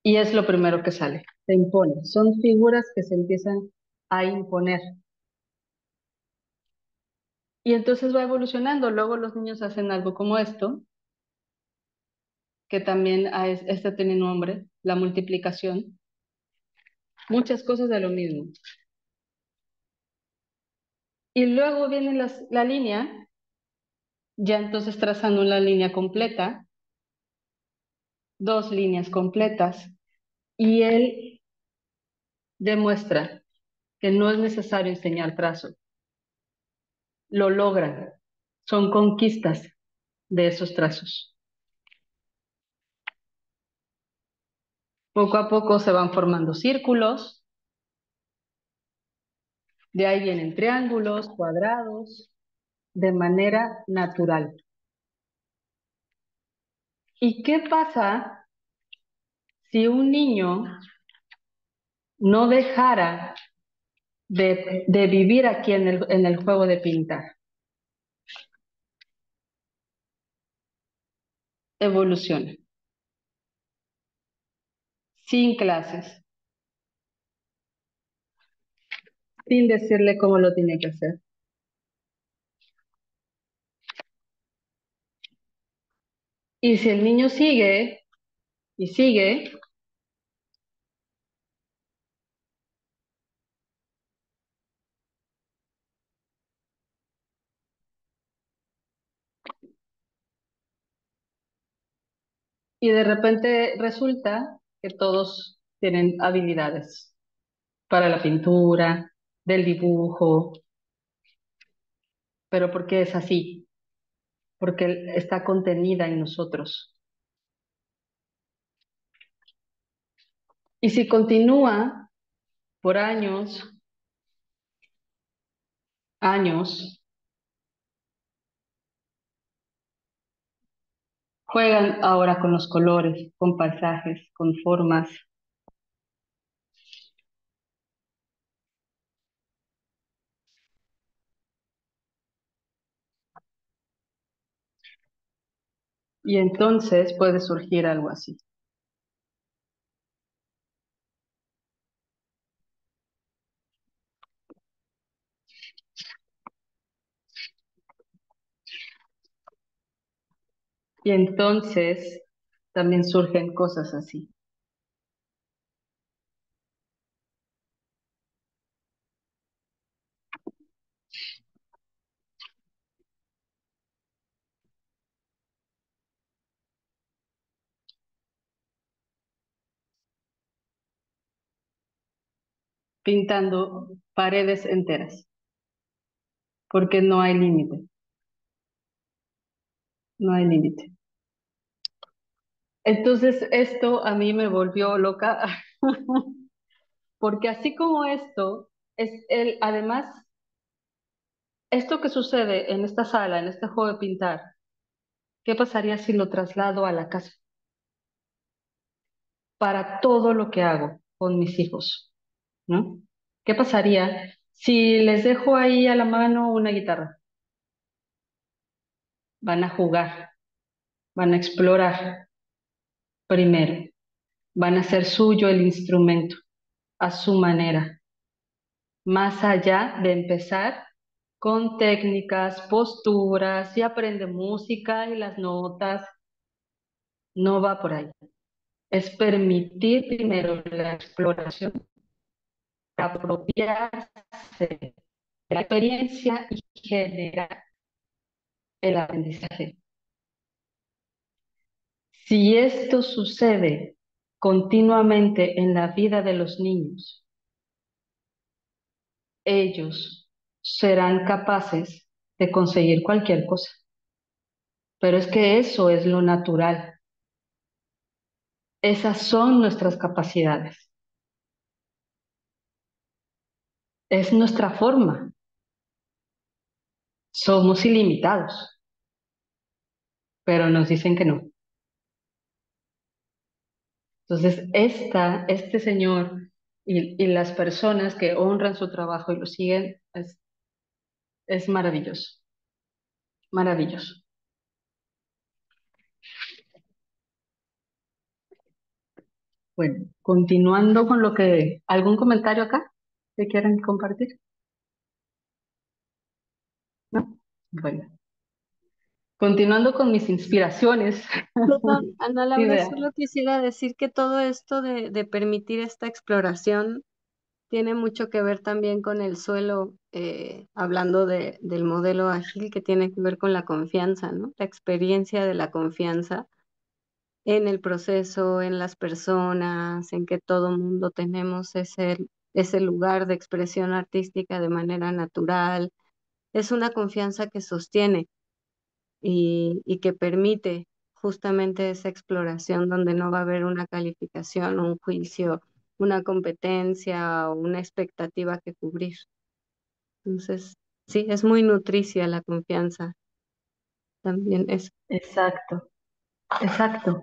y es lo primero que sale, se impone. Son figuras que se empiezan a imponer. Y entonces va evolucionando. Luego los niños hacen algo como esto, que también este tiene nombre, la multiplicación. Muchas cosas de lo mismo. Y luego viene la línea, ya entonces trazando una línea completa, 2 líneas completas, y él demuestra que no es necesario enseñar trazo. Lo logran. Son conquistas de esos trazos. Poco a poco se van formando círculos, de ahí vienen triángulos, cuadrados, de manera natural. ¿Y qué pasa si un niño no dejara de vivir aquí en el juego de pintar? Evoluciona, sin clases, sin decirle cómo lo tiene que hacer. Y si el niño sigue y sigue, y de repente resulta que todos tienen habilidades para la pintura, del dibujo, pero porque es así, porque está contenida en nosotros. Y si continúa por años, años, juegan ahora con los colores, con paisajes, con formas, y entonces puede surgir algo así. Y entonces también surgen cosas así. Pintando paredes enteras, porque no hay límite, no hay límite. Entonces esto a mí me volvió loca, porque así como esto, además, esto que sucede en esta sala, en este juego de pintar, ¿qué pasaría si lo traslado a la casa? Para todo lo que hago con mis hijos, ¿no? ¿Qué pasaría si les dejo ahí a la mano una guitarra? Van a jugar, van a explorar primero, van a hacer suyo el instrumento a su manera, más allá de empezar con técnicas, posturas y aprende música y las notas, no va por ahí. Es permitir primero la exploración, apropiarse de la experiencia y generar el aprendizaje. Si esto sucede continuamente en la vida de los niños, ellos serán capaces de conseguir cualquier cosa. Pero es que eso es lo natural. Esas son nuestras capacidades. Es nuestra forma. Somos ilimitados, pero nos dicen que no. Entonces, este señor y las personas que honran su trabajo y lo siguen, es maravilloso, maravilloso. Bueno, continuando con ¿algún comentario acá que quieran compartir? ¿No? Bueno, continuando con mis inspiraciones, Perdón, Ana Laura, idea. solo quisiera decir que todo esto de permitir esta exploración tiene mucho que ver también con el suelo, hablando del modelo ágil que tiene que ver con la confianza, ¿no? La experiencia de la confianza en el proceso, en las personas, en que todo mundo tenemos ese lugar de expresión artística de manera natural. Es una confianza que sostiene y que permite justamente esa exploración donde no va a haber una calificación, un juicio, una competencia o una expectativa que cubrir. Entonces, sí, es muy nutricia la confianza también es. Exacto, exacto,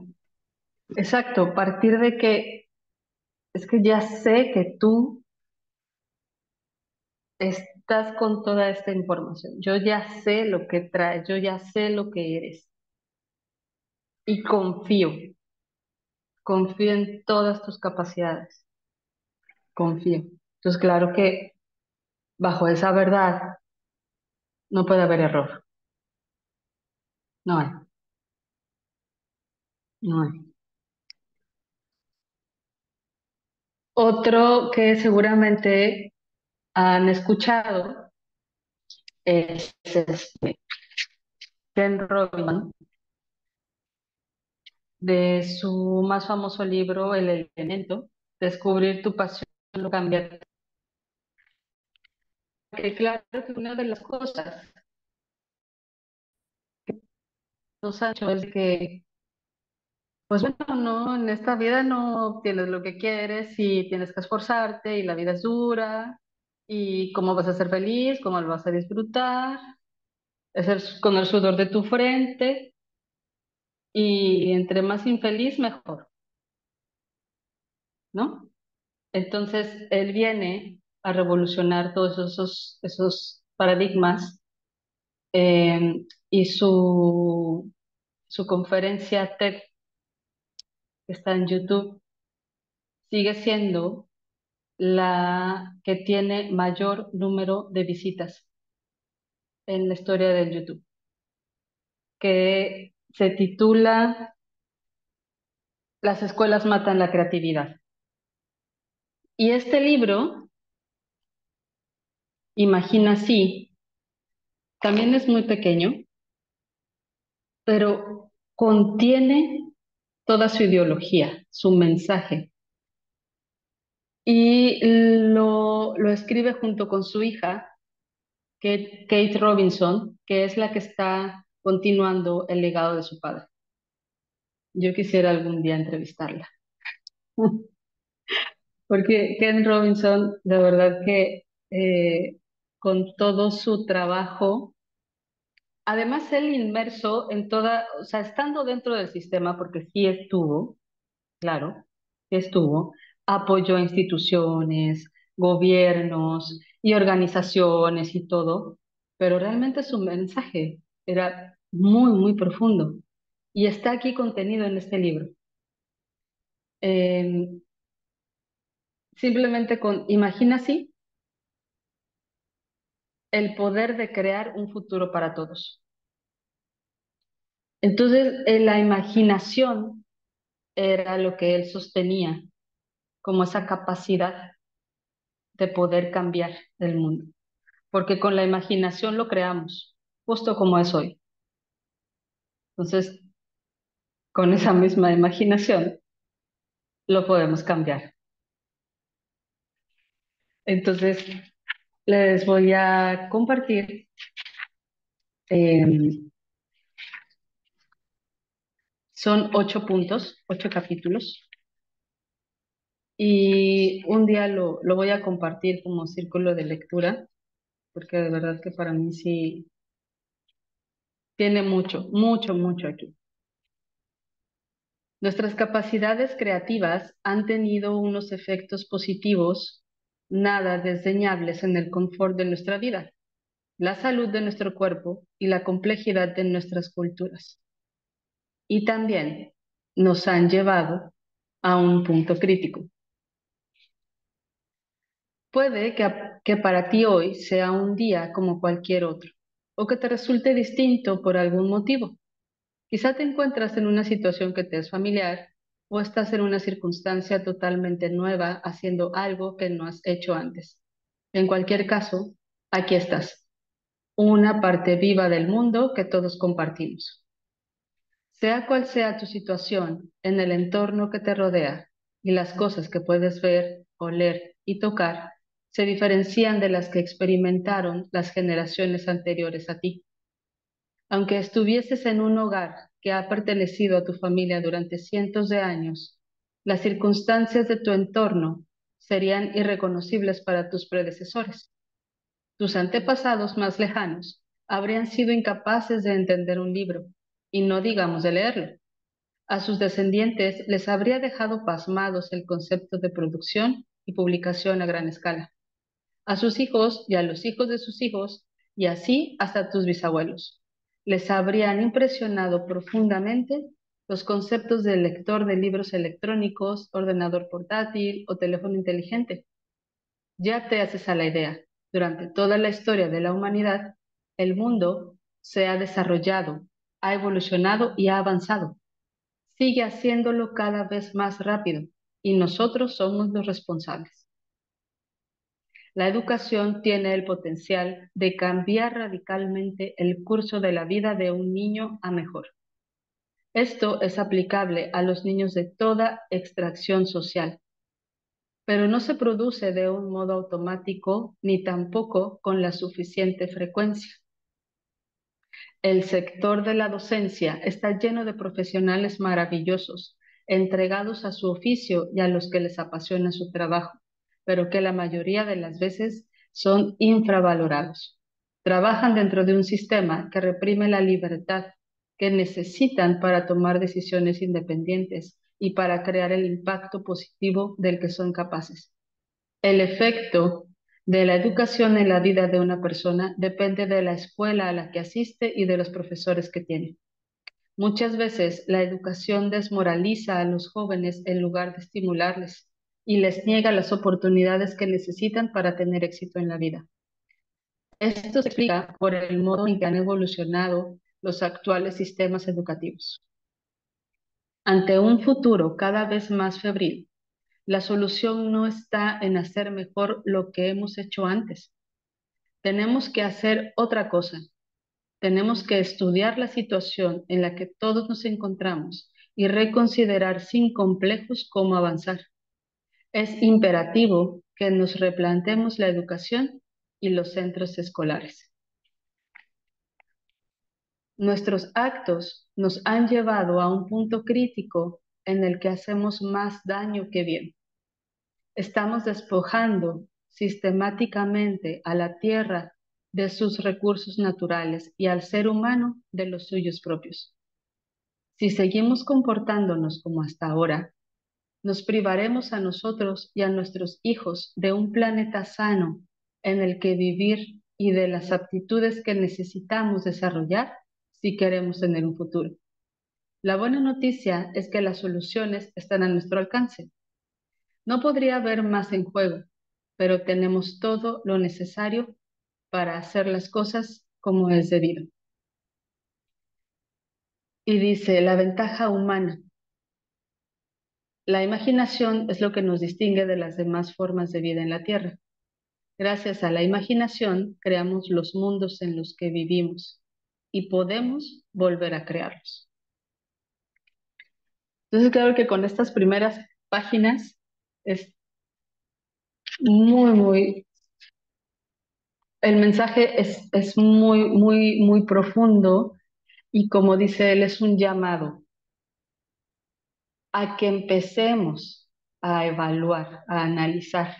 exacto. Partir de que es que ya sé que tú estás con toda esta información. Yo ya sé lo que traes, yo ya sé lo que eres. Y confío en todas tus capacidades, confío. Entonces, claro que bajo esa verdad no puede haber error, no hay. Ay. Otro que seguramente han escuchado es Ken Robinson, de su más famoso libro, El Elemento, Descubrir tu pasión lo cambia. Que claro que una de las cosas que nos ha hecho es que, pues bueno, no, en esta vida no obtienes lo que quieres y tienes que esforzarte y la vida es dura y cómo vas a ser feliz, cómo lo vas a disfrutar, con el sudor de tu frente y entre más infeliz, mejor, ¿no? Entonces, él viene a revolucionar todos esos paradigmas y su conferencia TED, que está en YouTube, sigue siendo la que tiene mayor número de visitas en la historia del YouTube, que se titula Las escuelas matan la creatividad. Y este libro, Imagina sí, también es muy pequeño, pero contiene toda su ideología, su mensaje. Y lo escribe junto con su hija, Kate Robinson, que es la que está continuando el legado de su padre. Yo quisiera algún día entrevistarla, porque Ken Robinson, de verdad que con todo su trabajo, además él inmerso en toda, o sea, estando dentro del sistema, porque sí estuvo, claro, estuvo, apoyó a instituciones, gobiernos y organizaciones y todo, pero realmente su mensaje era muy, muy profundo y está aquí contenido en este libro. Eh, Simplemente imagina así el poder de crear un futuro para todos. Entonces, la imaginación era lo que él sostenía como esa capacidad de poder cambiar el mundo, porque con la imaginación lo creamos, justo como es hoy. Entonces, con esa misma imaginación lo podemos cambiar. Entonces, les voy a compartir, eh, son 8 puntos, 8 capítulos, y un día lo voy a compartir como círculo de lectura, porque de verdad que para mí sí tiene mucho, mucho, mucho aquí. Nuestras capacidades creativas han tenido unos efectos positivos nada desdeñables en el confort de nuestra vida, la salud de nuestro cuerpo y la complejidad de nuestras culturas. Y también nos han llevado a un punto crítico. Puede que para ti hoy sea un día como cualquier otro, o que te resulte distinto por algún motivo. Quizá te encuentras en una situación que te es familiar o estás en una circunstancia totalmente nueva haciendo algo que no has hecho antes. En cualquier caso, aquí estás, una parte viva del mundo que todos compartimos. Sea cual sea tu situación en el entorno que te rodea y las cosas que puedes ver, oler y tocar se diferencian de las que experimentaron las generaciones anteriores a ti. Aunque estuvieses en un hogar que ha pertenecido a tu familia durante cientos de años, las circunstancias de tu entorno serían irreconocibles para tus predecesores. Tus antepasados más lejanos habrían sido incapaces de entender un libro, y no digamos de leerlo. A sus descendientes les habría dejado pasmados el concepto de producción y publicación a gran escala. A sus hijos y a los hijos de sus hijos, y así hasta tus bisabuelos. Les habrían impresionado profundamente los conceptos del lector de libros electrónicos, ordenador portátil o teléfono inteligente. Ya te haces a la idea, durante toda la historia de la humanidad, el mundo se ha desarrollado, ha evolucionado y ha avanzado. sigue haciéndolo cada vez más rápido y nosotros somos los responsables. La educación tiene el potencial de cambiar radicalmente el curso de la vida de un niño a mejor. Esto es aplicable a los niños de toda extracción social, pero no se produce de un modo automático ni tampoco con la suficiente frecuencia. El sector de la docencia está lleno de profesionales maravillosos, entregados a su oficio y a los que les apasiona su trabajo, pero que la mayoría de las veces son infravalorados. Trabajan dentro de un sistema que reprime la libertad que necesitan para tomar decisiones independientes y para crear el impacto positivo del que son capaces. El efecto de la educación en la vida de una persona depende de la escuela a la que asiste y de los profesores que tiene. Muchas veces la educación desmoraliza a los jóvenes en lugar de estimularles y les niega las oportunidades que necesitan para tener éxito en la vida. Esto se explica por el modo en que han evolucionado los actuales sistemas educativos. Ante un futuro cada vez más febril, la solución no está en hacer mejor lo que hemos hecho antes. Tenemos que hacer otra cosa. Tenemos que estudiar la situación en la que todos nos encontramos y reconsiderar sin complejos cómo avanzar. Es imperativo que nos replanteemos la educación y los centros escolares. Nuestros actos nos han llevado a un punto crítico en el que hacemos más daño que bien. Estamos despojando sistemáticamente a la tierra de sus recursos naturales y al ser humano de los suyos propios. Si seguimos comportándonos como hasta ahora, nos privaremos a nosotros y a nuestros hijos de un planeta sano en el que vivir y de las aptitudes que necesitamos desarrollar si queremos tener un futuro. La buena noticia es que las soluciones están a nuestro alcance. No podría haber más en juego, pero tenemos todo lo necesario para hacer las cosas como es debido. Y dice, la ventaja humana. La imaginación es lo que nos distingue de las demás formas de vida en la Tierra. Gracias a la imaginación creamos los mundos en los que vivimos y podemos volver a crearlos. Entonces, claro que con estas primeras páginas es muy, el mensaje es muy profundo y como dice él, es un llamado a que empecemos a evaluar, a analizar.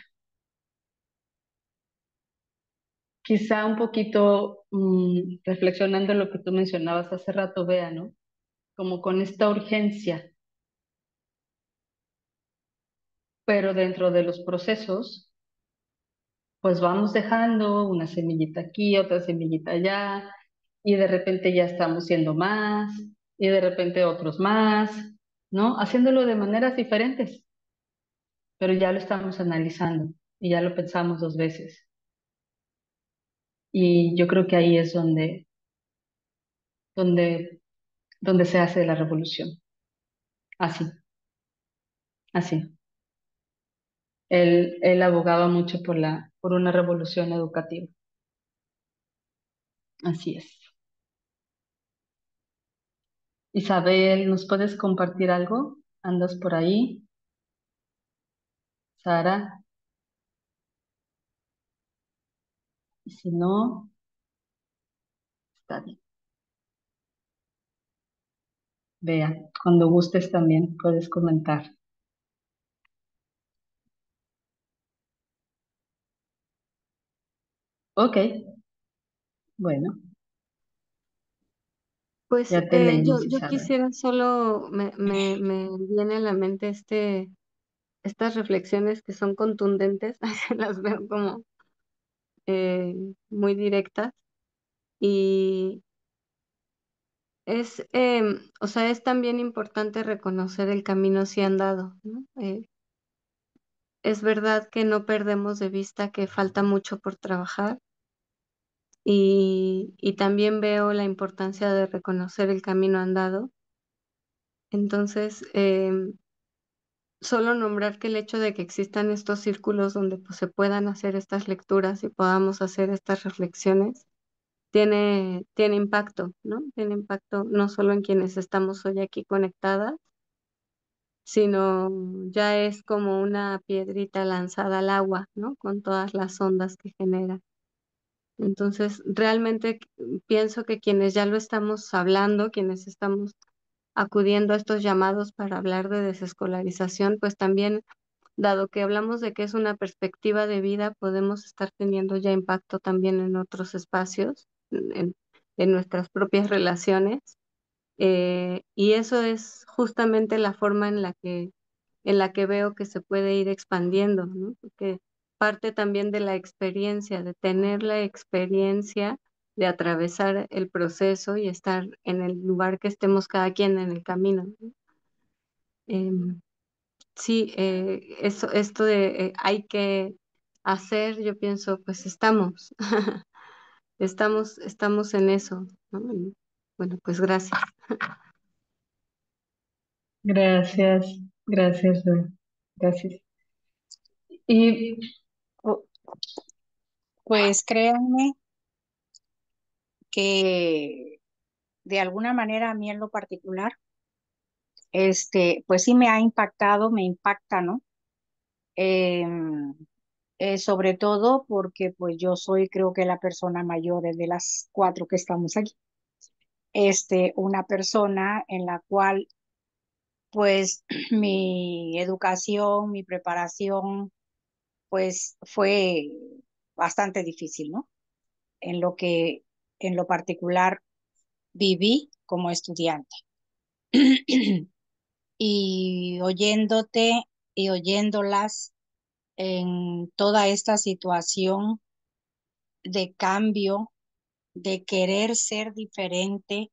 Quizá un poquito reflexionando en lo que tú mencionabas hace rato, Bea, ¿no? Como con esta urgencia, pero dentro de los procesos, pues vamos dejando una semillita aquí, otra semillita allá, y de repente ya estamos siendo más, y de repente otros más, ¿no? Haciéndolo de maneras diferentes, pero ya lo estamos analizando y ya lo pensamos dos veces. Y yo creo que ahí es donde, donde se hace la revolución. Así, así. Él abogaba mucho por una revolución educativa. Así es. Isabel, ¿nos puedes compartir algo? ¿Andas por ahí? Sara, y si no, está bien. Vea, cuando gustes también puedes comentar. Ok, bueno, Pues ya te leímos, yo Isabel. quisiera solo, me viene a la mente estas reflexiones que son contundentes, las veo como eh, muy directas y o sea, es también importante reconocer el camino sí andado, ¿no? Es verdad que no perdemos de vista que falta mucho por trabajar y también veo la importancia de reconocer el camino andado Entonces, solo nombrar que el hecho de que existan estos círculos donde pues, se puedan hacer estas lecturas y podamos hacer estas reflexiones, tiene impacto, ¿no? Tiene impacto no solo en quienes estamos hoy aquí conectadas, sino ya es como una piedrita lanzada al agua, ¿no? Con todas las ondas que genera. Entonces, realmente pienso que quienes ya lo estamos hablando, quienes estamos acudiendo a estos llamados para hablar de desescolarización, pues también, dado que hablamos de que es una perspectiva de vida, podemos estar teniendo ya impacto también en otros espacios, en nuestras propias relaciones. Y eso es justamente la forma en la que veo que se puede ir expandiendo, ¿no? Porque parte también de la experiencia, de tener la experiencia de atravesar el proceso y estar en el lugar que estemos cada quien en el camino, ¿no? Em, sí, esto de hay que hacer, yo pienso, pues estamos, estamos en eso, ¿no? Y, bueno, pues gracias. Gracias, gracias, gracias. Y Pu- Pues créanme que de alguna manera a mí en lo particular, pues sí me ha impactado, me impacta, ¿no? Em, Sobre todo porque pues yo soy creo que la persona mayor de las cuatro que estamos aquí. Una persona en la cual pues mi educación, mi preparación pues fue bastante difícil, ¿no? En lo que en lo particular viví como estudiante. Y oyéndote y oyéndolas en toda esta situación de cambio, de querer ser diferente,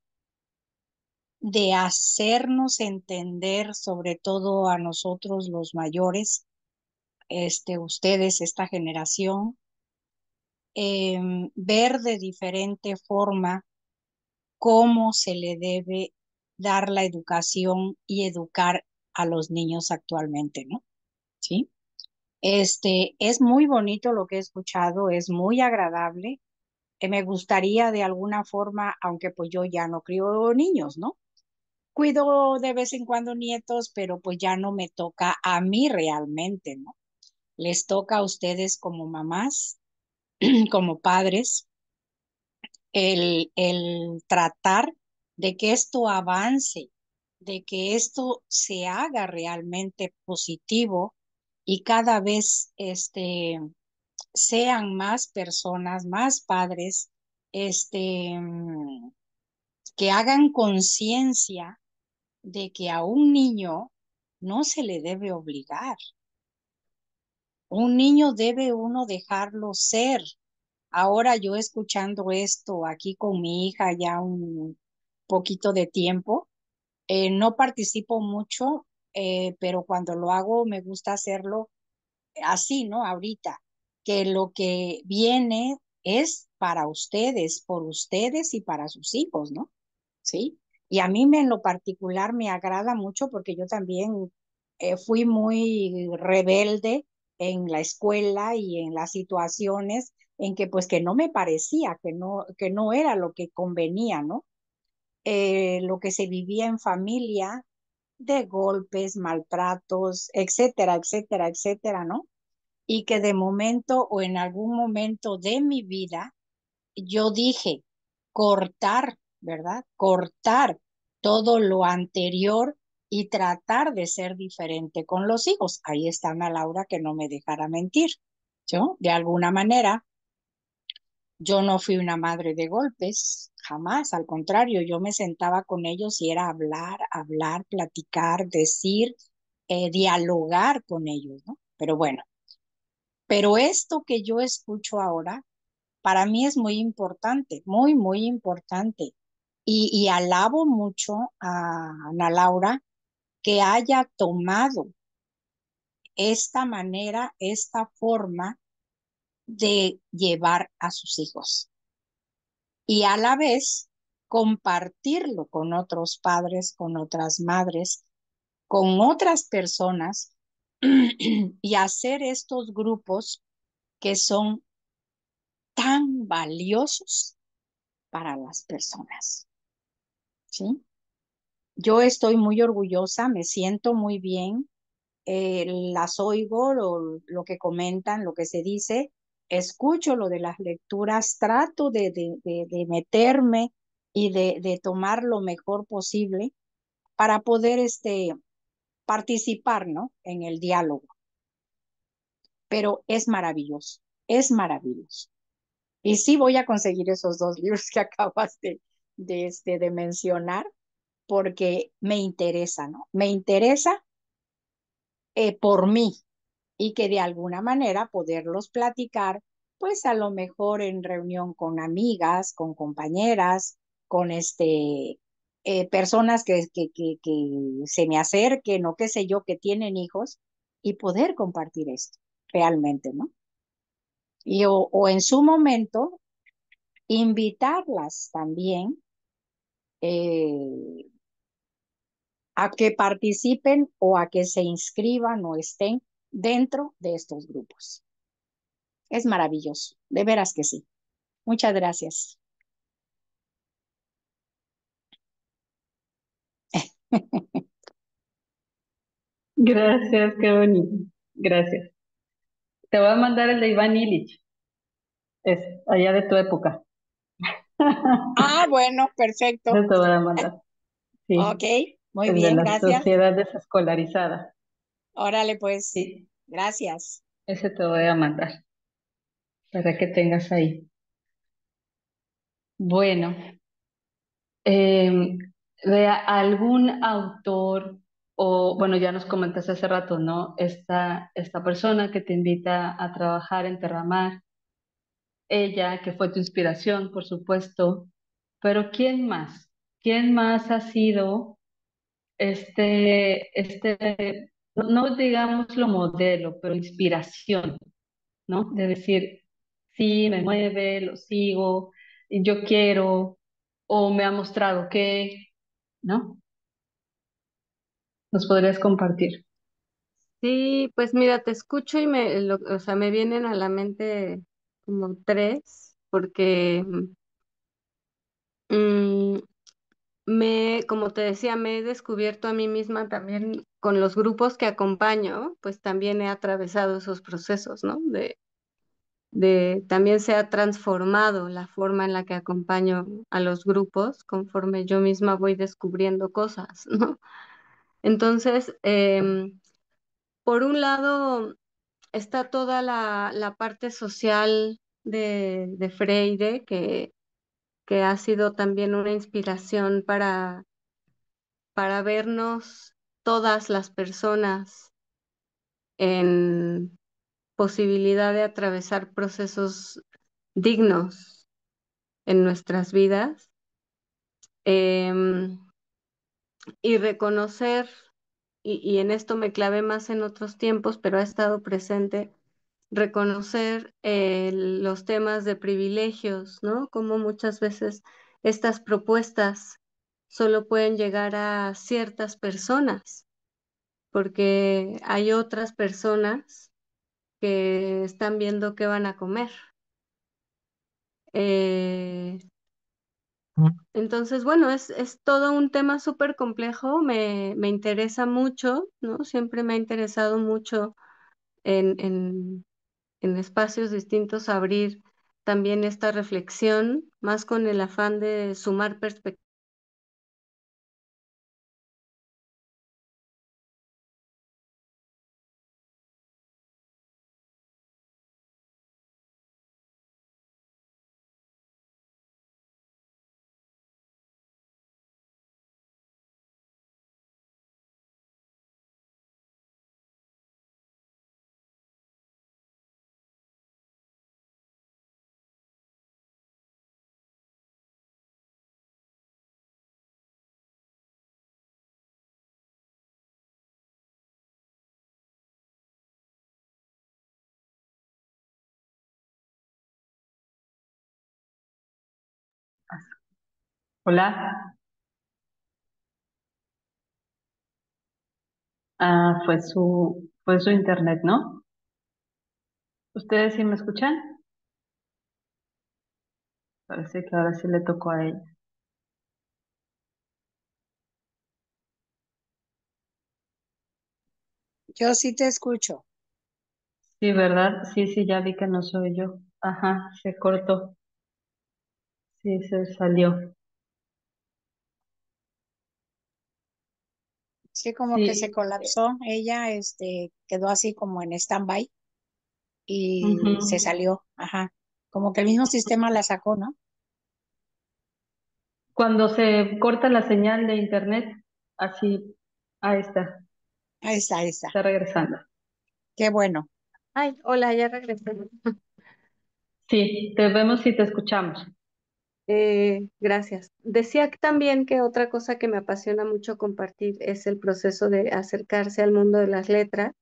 de hacernos entender, sobre todo a nosotros los mayores, ustedes, esta generación, ver de diferente forma cómo se le debe dar la educación y educar a los niños actualmente, ¿no? ¿Sí? Es muy bonito lo que he escuchado, es muy agradable. Me gustaría de alguna forma, aunque pues yo ya no crío niños, ¿no? Cuido de vez en cuando nietos, pero pues ya no me toca a mí realmente, ¿no? Les toca a ustedes como mamás, como padres, el tratar de que esto avance, de que esto se haga realmente positivo y cada vez sean más personas, más padres, que hagan conciencia de que a un niño no se le debe obligar. Un niño debe uno dejarlo ser. Ahora yo escuchando esto aquí con mi hija ya un poquito de tiempo, no participo mucho, pero cuando lo hago me gusta hacerlo así, ¿no? Ahorita, que lo que viene es para ustedes, por ustedes y para sus hijos, ¿no? ¿Sí? Y a mí en lo particular me agrada mucho porque yo también fui muy rebelde en la escuela y en las situaciones en que pues que no me parecía, que no era lo que convenía, ¿no? Lo que se vivía en familia, de golpes, maltratos, etcétera, etcétera, etcétera, ¿no? Y que de momento o en algún momento de mi vida yo dije cortar, ¿verdad? Cortar todo lo anterior y tratar de ser diferente con los hijos. Ahí está Ana Laura que no me dejara mentir. Yo, de alguna manera, yo no fui una madre de golpes, jamás, al contrario, yo me sentaba con ellos y era hablar, hablar, platicar, decir, dialogar con ellos, ¿no? Pero bueno, pero esto que yo escucho ahora, para mí es muy importante, muy, muy importante. Y alabo mucho a Ana Laura que haya tomado esta manera, esta forma de llevar a sus hijos. Y a la vez compartirlo con otros padres, con otras madres, con otras personas y hacer estos grupos que son tan valiosos para las personas, ¿sí? Yo estoy muy orgullosa, me siento muy bien, las oigo, lo que comentan, lo que se dice, escucho lo de las lecturas, trato de meterme y de tomar lo mejor posible para poder participar, ¿no? En el diálogo. Pero es maravilloso, es maravilloso. Y sí voy a conseguir esos dos libros que acabas de mencionar, porque me interesa, ¿no? Me interesa por mí y que de alguna manera poderlos platicar, pues a lo mejor en reunión con amigas, con compañeras, con personas que se me acerquen o qué sé yo, que tienen hijos y poder compartir esto realmente, ¿no? Y o en su momento invitarlas también eh, a que participen o a que se inscriban o estén dentro de estos grupos. Es maravilloso, de veras que sí. Muchas gracias. Gracias, qué bonito. Gracias. Te voy a mandar el de Iván Illich, es allá de tu época. Ah, bueno, perfecto. Eso te voy a mandar. Ok, Sí, muy el de bien, la gracias. sociedad desescolarizada. Órale, pues, Sí, gracias. ese te voy a mandar para que tengas ahí. Bueno, eh, de algún autor o, bueno, ya nos comentaste hace rato, ¿no? Esta persona que te invita a trabajar en Terramar, ella que fue tu inspiración, por supuesto, pero ¿quién más? ¿Quién más ha sido no digamos lo modelo, pero inspiración, ¿no? De decir, sí, me mueve, lo sigo, y yo quiero, o me ha mostrado que, ¿no? ¿Nos podrías compartir? Sí, pues mira, te escucho y o sea, me vienen a la mente como tres, porque mm, como te decía, me he descubierto a mí misma también con los grupos que acompaño, pues también he atravesado esos procesos, ¿no? También se ha transformado la forma en la que acompaño a los grupos conforme yo misma voy descubriendo cosas, ¿no? Entonces, por un lado, está toda la parte social de Freire, que ha sido también una inspiración para vernos todas las personas en posibilidad de atravesar procesos dignos en nuestras vidas, em, y reconocer, y en esto me clavé más en otros tiempos, pero ha estado presente, reconocer los temas de privilegios, ¿no? Como muchas veces estas propuestas solo pueden llegar a ciertas personas, porque hay otras personas que están viendo qué van a comer. Eh, entonces, bueno, es todo un tema súper complejo, me interesa mucho, ¿no? Siempre me ha interesado mucho en espacios distintos abrir también esta reflexión, más con el afán de sumar perspectivas. Hola. Ah, fue su internet, ¿no? ¿Ustedes sí me escuchan? Parece que ahora sí le tocó a ella. Yo sí te escucho. Sí, ¿verdad? Sí, sí, ya vi que no soy yo. Ajá, se cortó. Sí, se salió. Sí, como que se Sí. colapsó. Ella, quedó así como en stand-by y se Ujú. salió. Ajá. Como que el mismo sistema la sacó, ¿no? Cuando se corta la señal de internet, así, ahí Ahí está. está regresando. Qué bueno. Ay, hola, ya regresé. Sí, te vemos y te escuchamos. Gracias. Decía también que otra cosa que me apasiona mucho compartir es el proceso de acercarse al mundo de las letras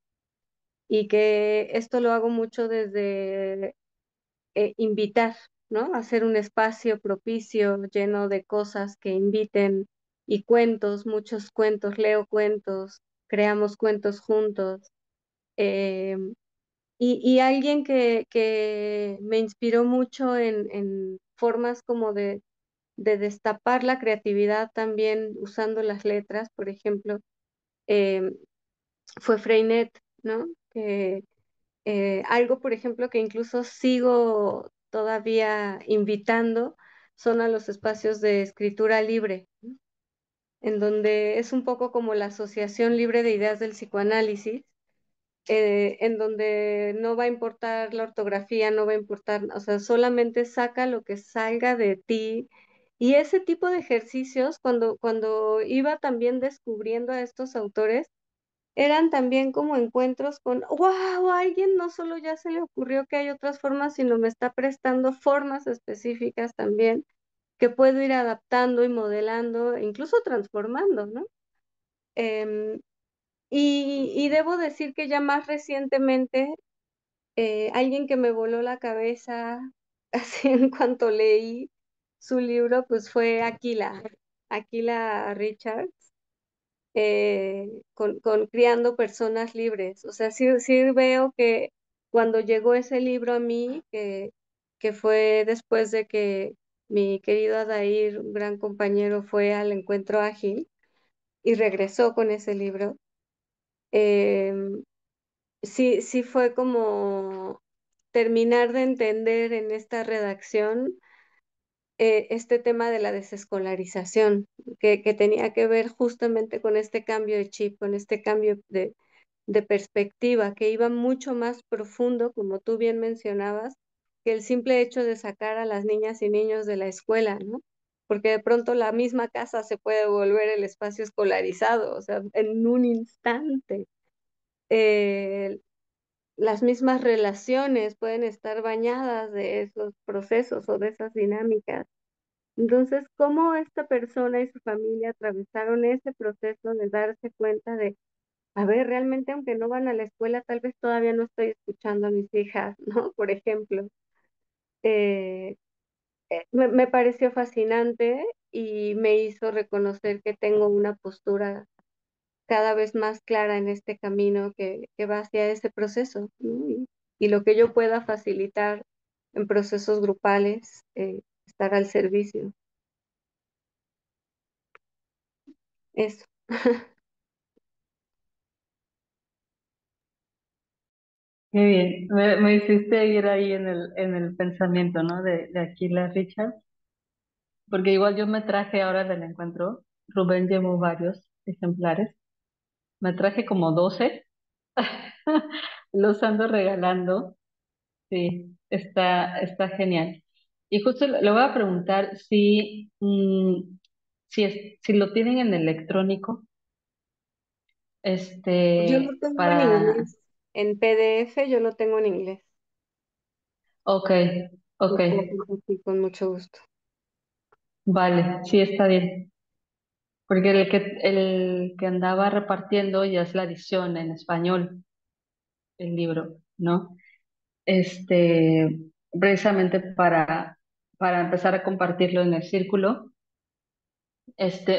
y que esto lo hago mucho desde invitar, ¿no? Hacer un espacio propicio lleno de cosas que inviten y cuentos, muchos cuentos, leo cuentos, creamos cuentos juntos. eh, y alguien que me inspiró mucho en formas como de destapar la creatividad también usando las letras, por ejemplo, eh, fue Freinet, ¿no? Que algo, por ejemplo, que incluso sigo todavía invitando son a los espacios de escritura libre, ¿no? En donde es un poco como la asociación libre de ideas del psicoanálisis, en donde no va a importar la ortografía, no va a importar, o sea, solamente saca lo que salga de ti. Y ese tipo de ejercicios, cuando iba también descubriendo a estos autores, eran también como encuentros con, wow, a alguien no solo ya se le ocurrió que hay otras formas, sino me está prestando formas específicas también que puedo ir adaptando y modelando, e incluso transformando, ¿no? Em, y debo decir que ya más recientemente, alguien que me voló la cabeza así en cuanto leí su libro, pues fue Aquila Richards, con Criando Personas Libres. O sea, sí, sí veo que cuando llegó ese libro a mí, que fue después de que mi querido Adair, un gran compañero, fue al Encuentro Ágil y regresó con ese libro, em, sí, sí fue como terminar de entender en esta redacción este tema de la desescolarización, que tenía que ver justamente con este cambio de chip, con este cambio de perspectiva, que iba mucho más profundo, como tú bien mencionabas, que el simple hecho de sacar a las niñas y niños de la escuela, ¿no? Porque de pronto la misma casa se puede volver el espacio escolarizado, o sea, en un instante. Eh, las mismas relaciones pueden estar bañadas de esos procesos o de esas dinámicas. Entonces, ¿cómo esta persona y su familia atravesaron ese proceso de darse cuenta de, a ver, realmente aunque no van a la escuela, tal vez todavía no estoy escuchando a mis hijas, ¿no? Por ejemplo, eh, me pareció fascinante y me hizo reconocer que tengo una postura cada vez más clara en este camino que va hacia ese proceso, ¿no? Y lo que yo pueda facilitar en procesos grupales, estar al servicio. Eso. Qué bien. Me hiciste ir ahí en el pensamiento, ¿no? De Aquila Richards. Porque igual yo me traje ahora del encuentro. Rubén llevó varios ejemplares. Me traje como 12. Los ando regalando. Sí, está genial. Y justo le voy a preguntar si lo tienen en electrónico, Yo lo tengo en para... inglés. En PDF yo lo tengo en inglés. Ok, Lo ok, puedo compartir con mucho gusto. vale, sí está bien. Porque el que andaba repartiendo ya es la edición en español, el libro, ¿no? Este, precisamente para empezar a compartirlo en el círculo.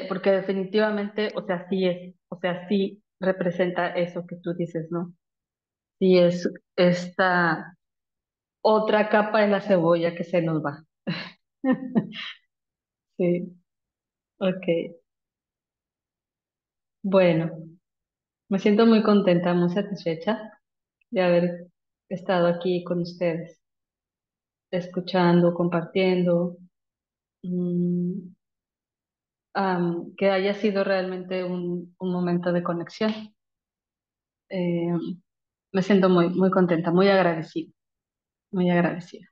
Porque definitivamente, o sea, sí es, o sea, sí representa eso que tú dices, ¿no? Sí es esta otra capa de la cebolla que se nos va. Sí, ok. Bueno, me siento muy contenta, muy satisfecha de haber estado aquí con ustedes, escuchando, compartiendo, mm, que haya sido realmente un momento de conexión. Eh, Me siento muy, muy contenta, muy agradecida, muy agradecida.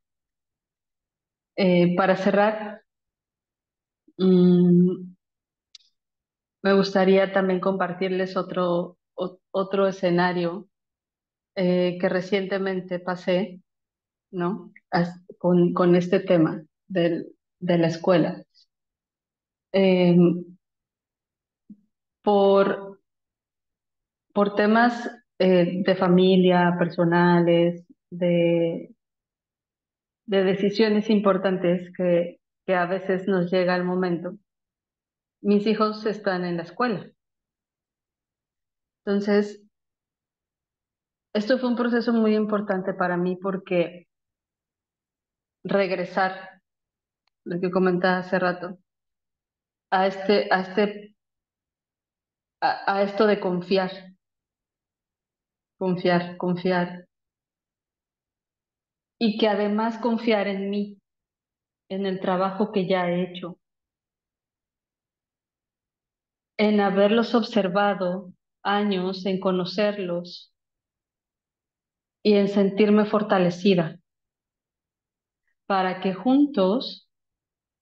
Para cerrar, mm, me gustaría también compartirles otro escenario que recientemente pasé, ¿no? Con este tema de la escuela. Eh, por, por temas de familia, personales, de decisiones importantes que a veces nos llega el momento. Mis hijos están en la escuela. Entonces, esto fue un proceso muy importante para mí porque regresar, lo que comentaba hace rato, a a esto de confiar, confiar, confiar, y que además confiar en mí, en el trabajo que ya he hecho, en haberlos observado años, en conocerlos y en sentirme fortalecida para que juntos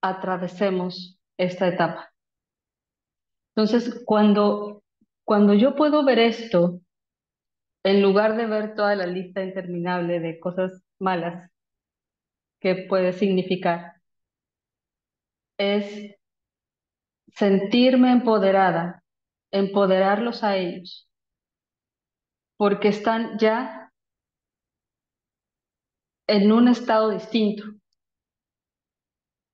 atravesemos esta etapa. Entonces, cuando yo puedo ver esto, en lugar de ver toda la lista interminable de cosas malas que puede significar, es sentirme empoderada, empoderarlos a ellos, porque están ya en un estado distinto.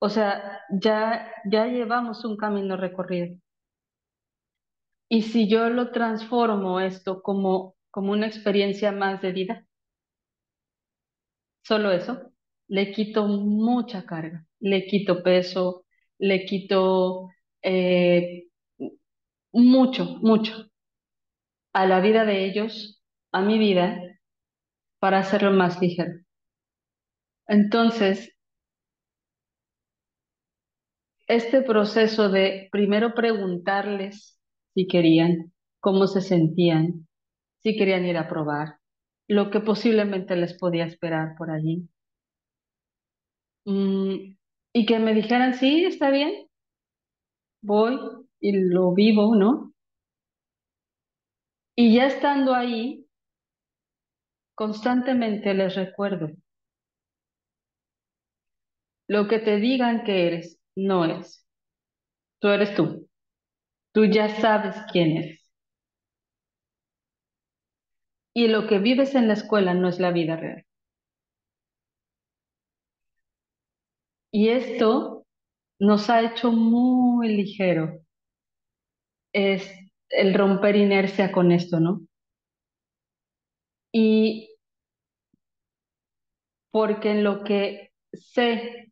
O sea, ya llevamos un camino recorrido. Y si yo lo transformo esto como una experiencia más de vida, solo eso, le quito mucha carga, le quito peso, le quito eh, mucho, mucho a la vida de ellos, a mi vida, para hacerlo más ligero. Entonces, este proceso de primero preguntarles si querían, cómo se sentían, si querían ir a probar, lo que posiblemente les podía esperar por allí. Mm, y que me dijeran, sí, está bien, voy y lo vivo, ¿no? Y ya estando ahí, constantemente les recuerdo, lo que te digan que eres, no eres. Tú eres tú. Tú ya sabes quién eres. Y lo que vives en la escuela no es la vida real. Y esto nos ha hecho muy ligero, es el romper inercia con esto, ¿no? Y porque en lo que sé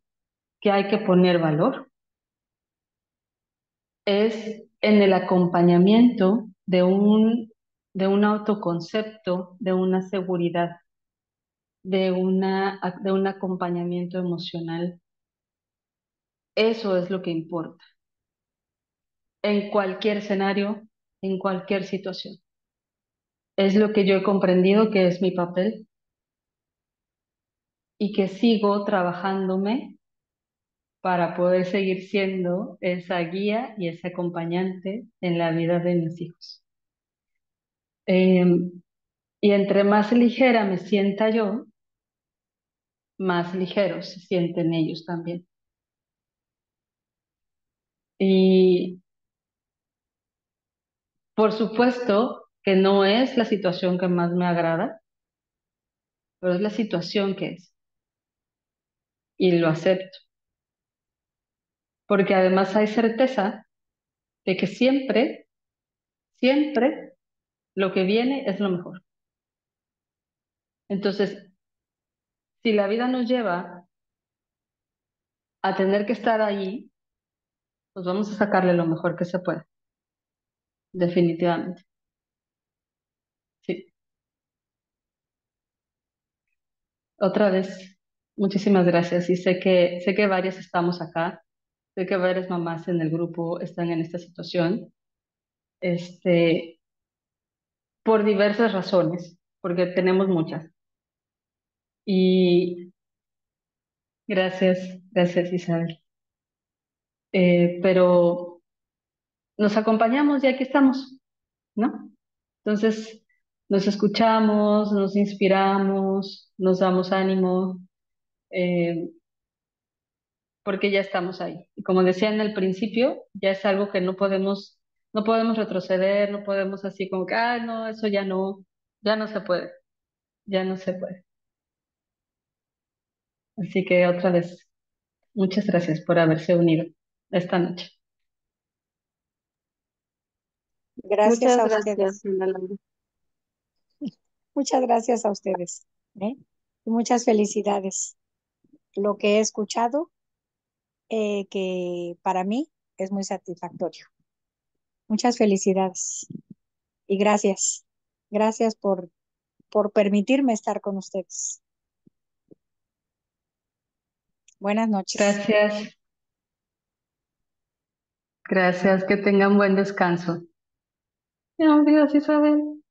que hay que poner valor es en el acompañamiento de un autoconcepto, de una seguridad, de un acompañamiento emocional. Eso es lo que importa en cualquier escenario, en cualquier situación. Es lo que yo he comprendido que es mi papel y que sigo trabajándome para poder seguir siendo esa guía y ese acompañante en la vida de mis hijos. Eh, y entre más ligera me sienta yo, más ligeros se sienten ellos también. Y por supuesto que no es la situación que más me agrada, pero es la situación que es. Y lo acepto, porque además hay certeza de que siempre, siempre lo que viene es lo mejor. Entonces, si la vida nos lleva a tener que estar ahí, pues vamos a sacarle lo mejor que se pueda, definitivamente. Sí. Otra vez, muchísimas gracias. Y sé que varias estamos acá, sé que varias mamás en el grupo están en esta situación, este, por diversas razones, porque tenemos muchas. Y gracias, gracias Isabel. Pero nos acompañamos y aquí estamos, ¿no? Entonces, nos escuchamos, nos inspiramos, nos damos ánimo, eh, porque ya estamos ahí. Y como decía en el principio, ya es algo que no podemos retroceder, no podemos así como que, ah, no, eso ya no se puede, ya no se puede. Así que otra vez, muchas gracias por haberse unido esta noche. Gracias Muchas a gracias, ustedes. Ana Laura. Muchas gracias a ustedes. ¿Eh? Y muchas felicidades. Lo que he escuchado, que para mí es muy satisfactorio. Muchas felicidades y gracias. Gracias por permitirme estar con ustedes. Buenas noches. Gracias, gracias, que tengan buen descanso. Adiós, Isabel.